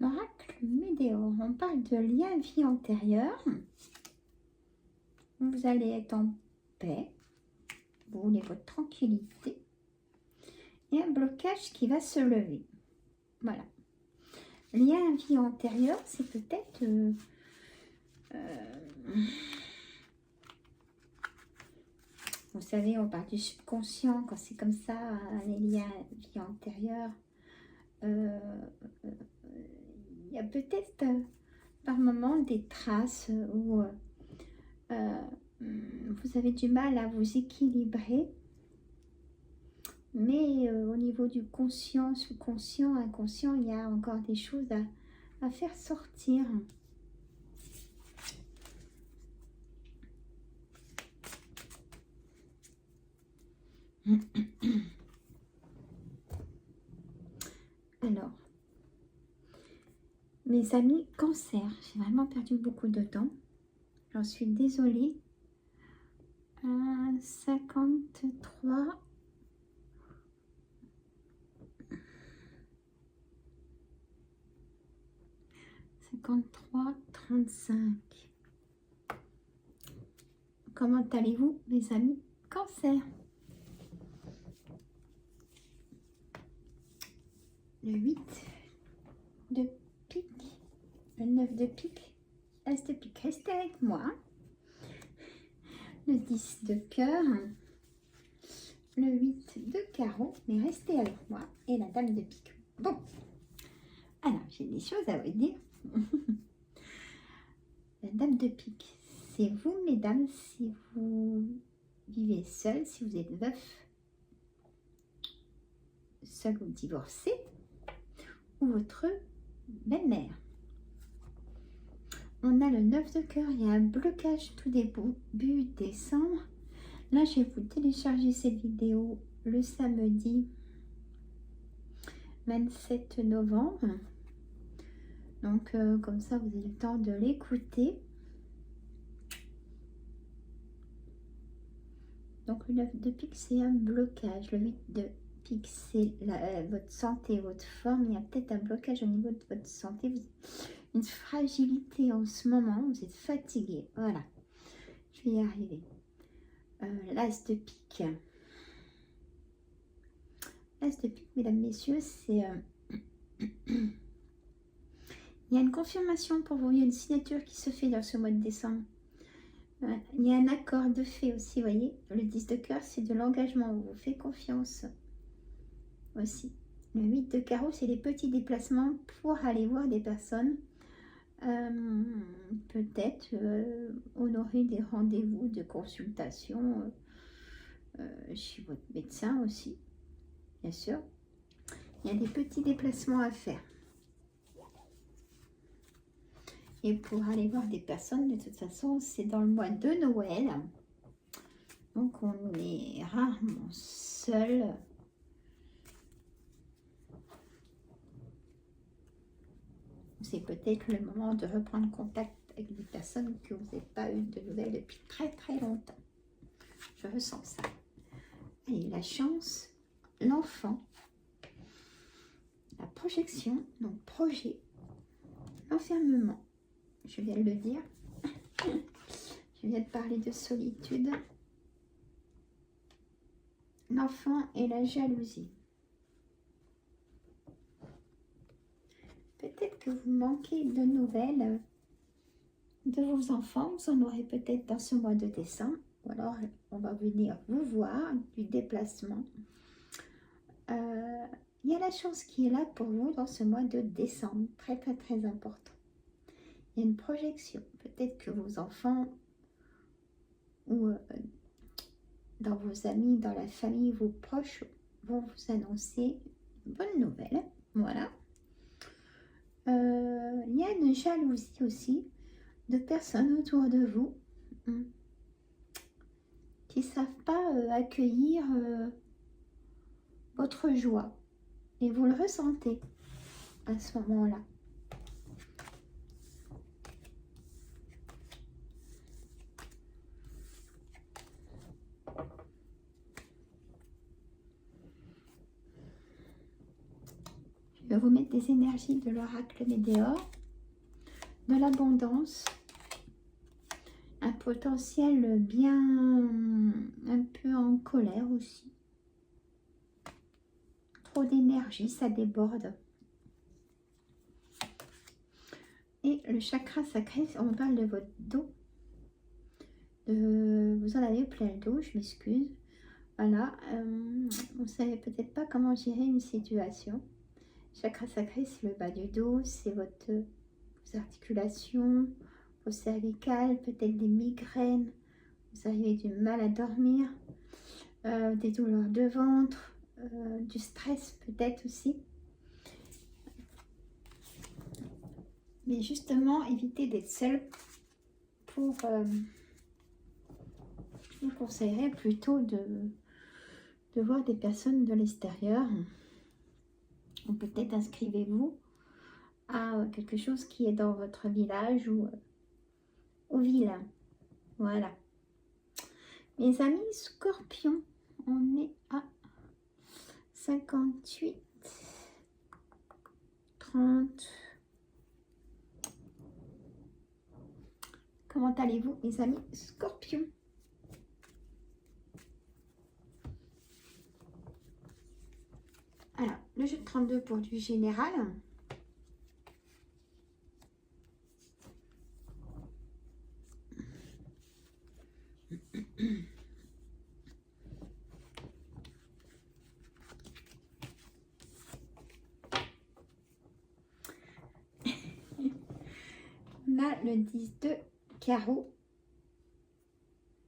L'oracle Météor, on parle de lien vie antérieure. Vous allez être en paix. Vous voulez votre tranquillité. Et un blocage qui va se lever. Voilà. Lien vie antérieure, c'est peut-être... vous savez, on parle du subconscient quand c'est comme ça, les liens vie antérieure. Il y a peut-être par moment des traces où vous avez du mal à vous équilibrer. Mais au niveau du conscient, subconscient, inconscient, il y a encore des choses à faire sortir. Alors, mes amis cancer, j'ai vraiment perdu beaucoup de temps. J'en suis désolée. 53. 53, 35. Comment allez-vous, mes amis cancer? Le 8 de pique, le 9 de pique, As de pique, restez avec moi. Le 10 de cœur, le 8 de carreau, mais restez avec moi. Et la dame de pique. Bon, alors j'ai des choses à vous dire. La dame de pique, c'est vous, mesdames, si vous vivez seul, si vous êtes veuf, seul ou divorcé, ou votre belle-mère. On a le 9 de cœur, il y a un blocage tout début décembre. Là, je vais vous télécharger cette vidéo le samedi 27 novembre. Donc, comme ça, vous avez le temps de l'écouter. Donc, le 9 de pique, c'est un blocage. Le 8 de pique, c'est votre santé, votre forme. Il y a peut-être un blocage au niveau de votre santé. Une fragilité en ce moment. Vous êtes fatigué. Voilà. Je vais y arriver. L'as de pique. L'as de pique, mesdames, messieurs, c'est... il y a une confirmation pour vous. Il y a une signature qui se fait dans ce mois de décembre. Ouais, il y a un accord de fait aussi, vous voyez. Le 10 de cœur, c'est de l'engagement. On vous fait confiance aussi. Le 8 de carreau, c'est des petits déplacements pour aller voir des personnes. Peut-être honorer des rendez-vous de consultation chez votre médecin aussi, bien sûr. Il y a des petits déplacements à faire. Et pour aller voir des personnes, de toute façon, c'est dans le mois de Noël. Donc, on est rarement seul. C'est peut-être le moment de reprendre contact avec des personnes que vous n'avez pas eu de nouvelles depuis très très longtemps. Je ressens ça. Et la chance, l'enfant, la projection, donc projet, l'enfermement. Je viens de le dire. Je viens de parler de solitude. L'enfant et la jalousie. Peut-être que vous manquez de nouvelles de vos enfants. Vous en aurez peut-être dans ce mois de décembre. Ou alors, on va venir vous voir du déplacement. Il y a la chance qui est là pour vous dans ce mois de décembre. Très, très, très important. Il y a une projection. Peut-être que vos enfants ou dans vos amis, dans la famille, vos proches vont vous annoncer une bonne nouvelle. Voilà. Il y a une jalousie aussi de personnes autour de vous qui ne savent pas accueillir votre joie. Et vous le ressentez à ce moment-là. Je vais vous mettre des énergies de l'oracle Médéor, de l'abondance, un potentiel bien un peu en colère aussi. Trop d'énergie, ça déborde. Et le chakra sacré, on parle de votre dos. Vous en avez plein le dos, je m'excuse. Voilà, vous ne savez peut-être pas comment gérer une situation. Chakra sacré, c'est le bas du dos, c'est vos articulations, vos cervicales, peut-être des migraines, vous avez du mal à dormir, des douleurs de ventre, du stress peut-être aussi. Mais justement, évitez d'être seul pour... je vous conseillerais plutôt de voir des personnes de l'extérieur. Ou peut-être inscrivez-vous à quelque chose qui est dans votre village ou ville. Voilà. Mes amis scorpions, on est à 58, 30. Comment allez-vous, mes amis scorpions? Alors, le jeu de 32 pour du général. On a le 10 de carreau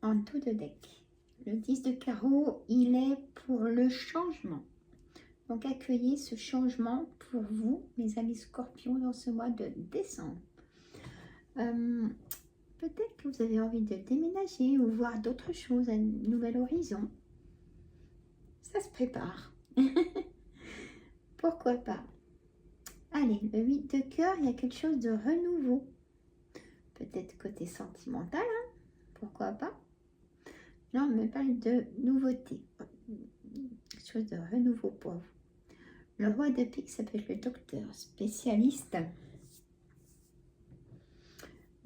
en tout de deck. Le 10 de carreau, il est pour le changement. Donc, accueillez ce changement pour vous, mes amis scorpions, dans ce mois de décembre. Peut-être que vous avez envie de déménager ou voir d'autres choses, un nouvel horizon. Ça se prépare. Pourquoi pas? Allez, le 8 de cœur, il y a quelque chose de renouveau. Peut-être côté sentimental, hein? Pourquoi pas? Là, on me parle de nouveauté. Quelque chose de renouveau pour vous. Le roi de pique, ça peut être le docteur spécialiste.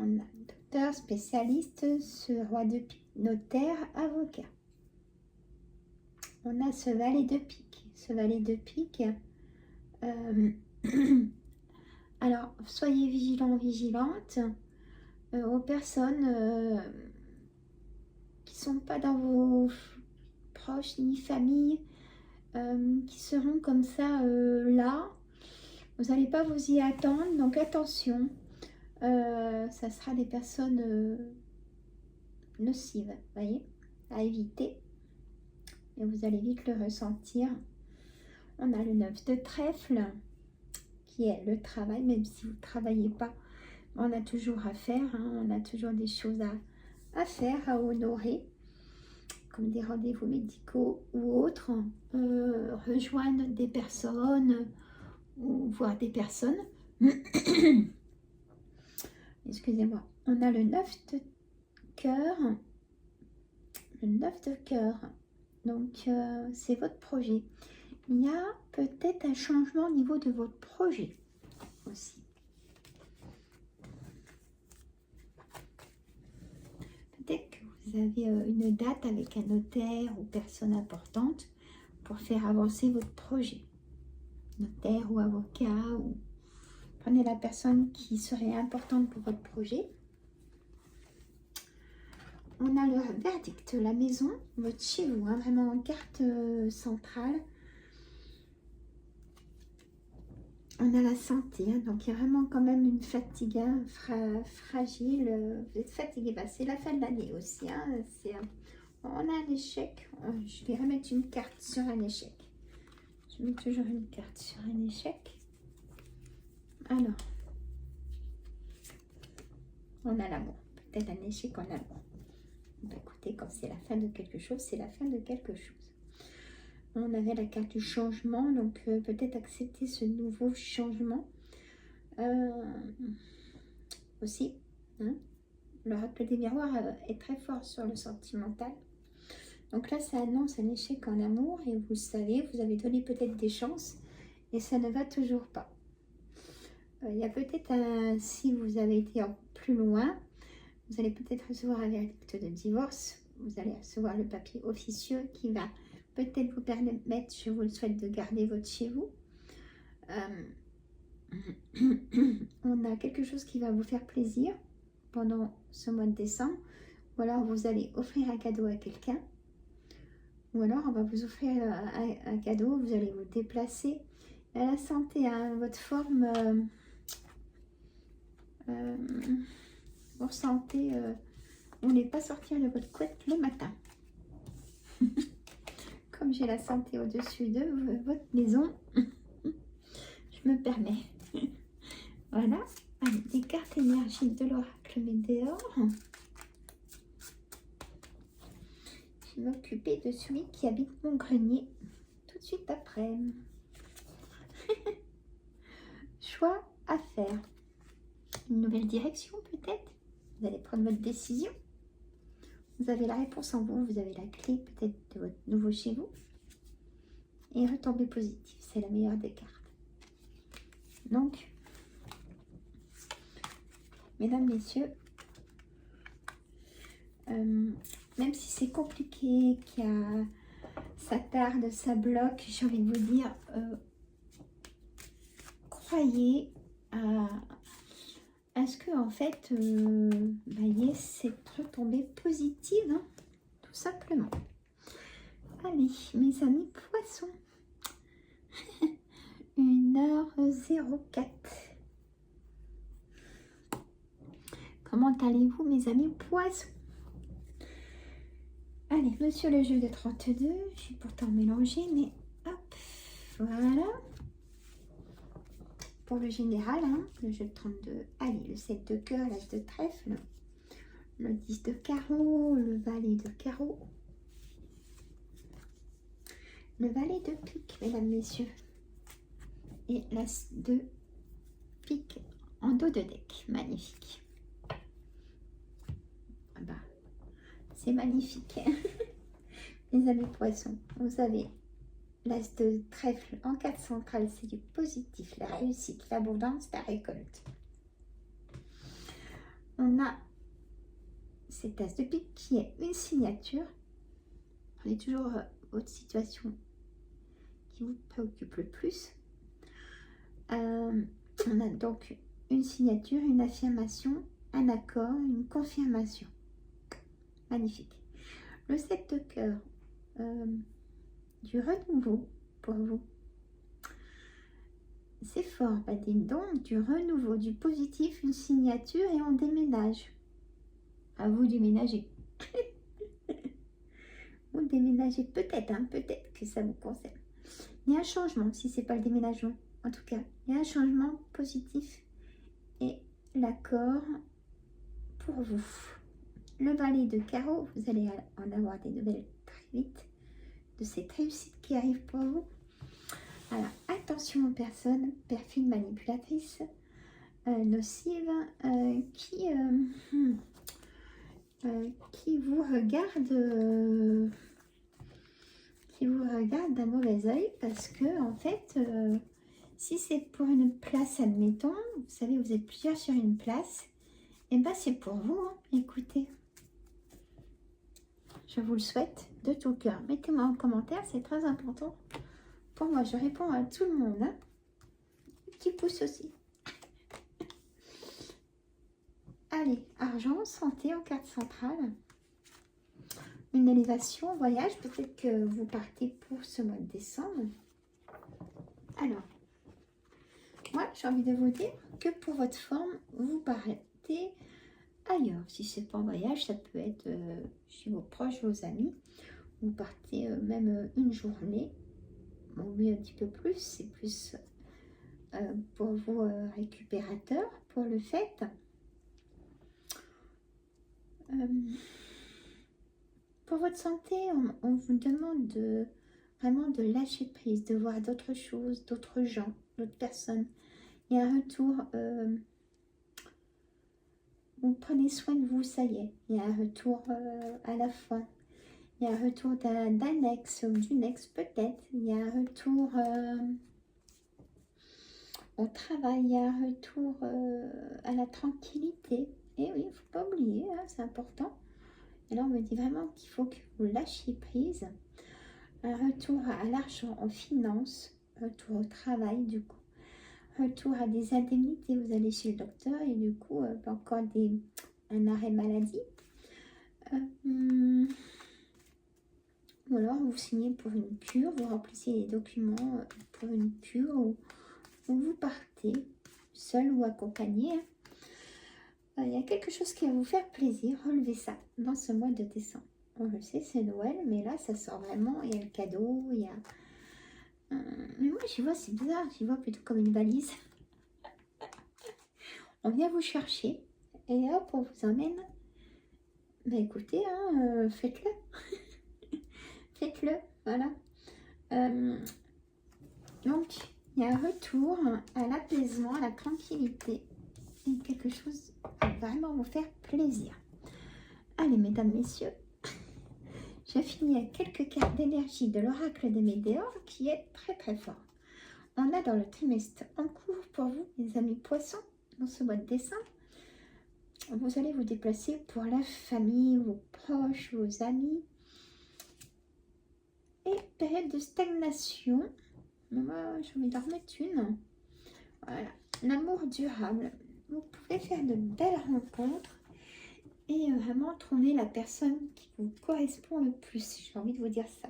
On a docteur spécialiste, ce roi de pique, notaire, avocat. On a ce valet de pique. Ce valet de pique, alors soyez vigilants, vigilantes aux personnes qui ne sont pas dans vos proches ni famille, qui seront comme ça là. Vous n'allez pas vous y attendre, donc attention. Ça sera des personnes nocives, voyez, à éviter. Et vous allez vite le ressentir. On a le 9 de trèfle, qui est le travail, même si vous ne travaillez pas. On a toujours à faire, hein, on a toujours des choses à faire, à honorer, comme des rendez-vous médicaux ou autres, rejoindre des personnes ou voir des personnes. Excusez-moi. On a le 9 de cœur. Le 9 de cœur. Donc, c'est votre projet. Il y a peut-être un changement au niveau de votre projet aussi. Peut-être que vous avez une date avec un notaire ou personne importante pour faire avancer votre projet. Notaire ou avocat, ou prenez la personne qui serait importante pour votre projet. On a le verdict, la maison, votre chez vous, hein, vraiment en carte centrale. On a la santé, hein, donc il y a vraiment quand même une fatigue, hein, fragile. Vous êtes fatigué, bah, c'est la fin de l'année aussi. Hein, on a un échec. Je vais remettre une carte sur un échec. Je mets toujours une carte sur un échec. Alors, on a l'amour. Peut-être un échec en amour. Bah, écoutez, quand c'est la fin de quelque chose, c'est la fin de quelque chose. On avait la carte du changement, donc peut-être accepter ce nouveau changement. Aussi, hein, l'oracle des miroirs est très fort sur le sentimental. Donc là, ça annonce un échec en amour et vous savez, vous avez donné peut-être des chances et ça ne va toujours pas. Il y a peut-être si vous avez été plus loin, vous allez peut-être recevoir un verdict de divorce. Vous allez recevoir le papier officieux qui va peut-être vous permettre, je vous le souhaite, de garder votre chez vous. On a quelque chose qui va vous faire plaisir pendant ce mois de décembre. Ou alors vous allez offrir un cadeau à quelqu'un. Ou alors on va vous offrir un cadeau, vous allez vous déplacer. À la santé, hein, votre forme, vous ressentez, vous n'allez pas sortir de votre couette le matin. Comme j'ai la santé au-dessus de votre maison, je me permets. Voilà. Allez, des cartes énergie de l'oracle Météore. Je vais m'occuper de celui qui habite mon grenier tout de suite après. Choix à faire. Une nouvelle direction peut-être. Vous allez prendre votre décision. Vous avez la réponse en vous. Vous avez la clé peut-être de votre nouveau chez vous. Et retombée positive. C'est la meilleure des cartes. Donc, mesdames, messieurs, même si c'est compliqué, ça tarde, ça bloque, j'ai envie de vous dire, croyez à ce que, en fait, il y ait cette retombée positive, hein, tout simplement. Allez, mes amis poissons, 1h04. Comment allez-vous, mes amis poissons? Allez, monsieur le jeu de 32, j'ai pourtant mélangé, mais hop, voilà. Pour le général, hein, le jeu de 32, allez, le 7 de cœur, l'as de trèfle, le 10 de carreau, le valet de carreau, le valet de pique, mesdames, messieurs, et l'as de pique en dos de deck, magnifique. Ah bah, c'est magnifique. Les amis poissons, vous avez l'as de trèfle en carte centrale, c'est du positif, la réussite, l'abondance, la récolte. On a cet as de pique qui est une signature. Prenez toujours votre situation qui vous préoccupe le plus. On a donc une signature, une affirmation, un accord, une confirmation. Magnifique. Le 7 de cœur, du renouveau pour vous. C'est fort, bah dis donc, du renouveau, du positif, une signature et on déménage. À vous de ménager. Ou déménager, peut-être, hein, peut-être que ça vous concerne. Il y a un changement, si ce n'est pas le déménagement. En tout cas, il y a un changement positif et l'accord pour vous. Le valet de carreau, vous allez en avoir des nouvelles très vite de cette réussite qui arrive pour vous. Alors, attention aux personnes perfides, manipulatrices, nocives, qui vous regardent d'un mauvais œil parce que en fait, si c'est pour une place, admettons, vous savez, vous êtes plusieurs sur une place, et bien c'est pour vous, hein. Écoutez, je vous le souhaite de tout cœur. Mettez-moi en commentaire, c'est très important. Pour moi, je réponds à tout le monde. Hein. Petit pouce aussi. Allez, argent, santé en carte centrale. Une élévation, voyage, peut-être que vous partez pour ce mois de décembre. Alors, moi, j'ai envie de vous dire que pour votre forme, vous partez ailleurs. Si c'est pas en voyage, ça peut être chez vos proches, vos amis. Vous partez même une journée. Bon, oui, un petit peu plus. C'est plus pour vous récupérateurs pour le fait. Pour votre santé, on vous demande vraiment de lâcher prise, de voir d'autres choses, d'autres gens, d'autres personnes. Il y a un retour, vous prenez soin de vous, ça y est. Il y a un retour à la fin. Il y a un retour d'un ex ou d'une ex peut-être. Il y a un retour au travail. Il y a un retour à la tranquillité. Et oui, il ne faut pas oublier, hein, c'est important. Et là, on me dit vraiment qu'il faut que vous lâchiez prise. Un retour à l'argent en finance, retour au travail du coup, retour à des indemnités, vous allez chez le docteur et du coup encore un arrêt maladie. Ou alors vous signez pour une cure, vous remplissez les documents pour une cure ou vous partez seul ou accompagné. Il y a quelque chose qui va vous faire plaisir, relevez ça dans ce mois de décembre. On le sait, c'est Noël, mais là ça sort vraiment, il y a le cadeau, il y a... mais moi j'y vois, c'est bizarre, j'y vois plutôt comme une valise. On vient vous chercher et hop, on vous emmène. Ben écoutez, hein, faites-le. Faites-le, voilà. Donc, il y a un retour à l'apaisement, à la tranquillité. Et quelque chose qui va vraiment vous faire plaisir. Allez, mesdames, messieurs. J'ai fini avec quelques cartes d'énergie de l'oracle des Météores qui est très très fort. On a dans le trimestre en cours pour vous, les amis poissons, dans ce mois de décembre. Vous allez vous déplacer pour la famille, vos proches, vos amis. Et période de stagnation. Moi, j'ai envie d'en remettre une. Voilà, l'amour durable. Vous pouvez faire de belles rencontres et vraiment trouver la personne qui vous correspond le plus. J'ai envie de vous dire ça.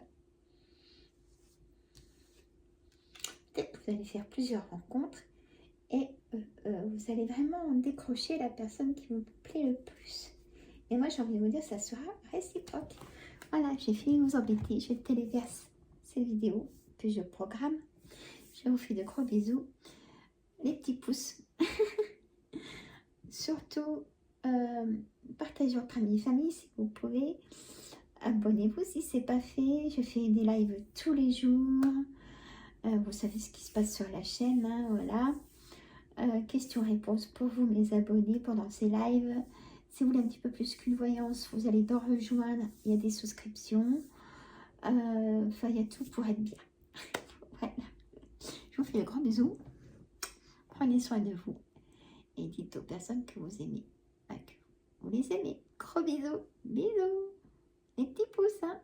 Peut-être que vous allez faire plusieurs rencontres et vous allez vraiment décrocher la personne qui vous plaît le plus. Et moi, j'ai envie de vous dire, ça sera réciproque. Voilà, j'ai fini de vous embêter. Je téléverse ces vidéos que je programme. Je vous fais de gros bisous. Les petits pouces. Surtout, partagez entre amis et famille si vous pouvez. Abonnez-vous si ce n'est pas fait. Je fais des lives tous les jours. Vous savez ce qui se passe sur la chaîne. Hein, voilà. Questions-réponses pour vous, mes abonnés, pendant ces lives. Si vous voulez un petit peu plus qu'une voyance, vous allez dans rejoindre. Il y a des souscriptions. Enfin, il y a tout pour être bien. Voilà. Je vous fais de grands bisous. Prenez soin de vous. Et dites aux personnes que vous aimez. Que vous les aimez. Gros bisous. Bisous. Les petits pouces. Hein.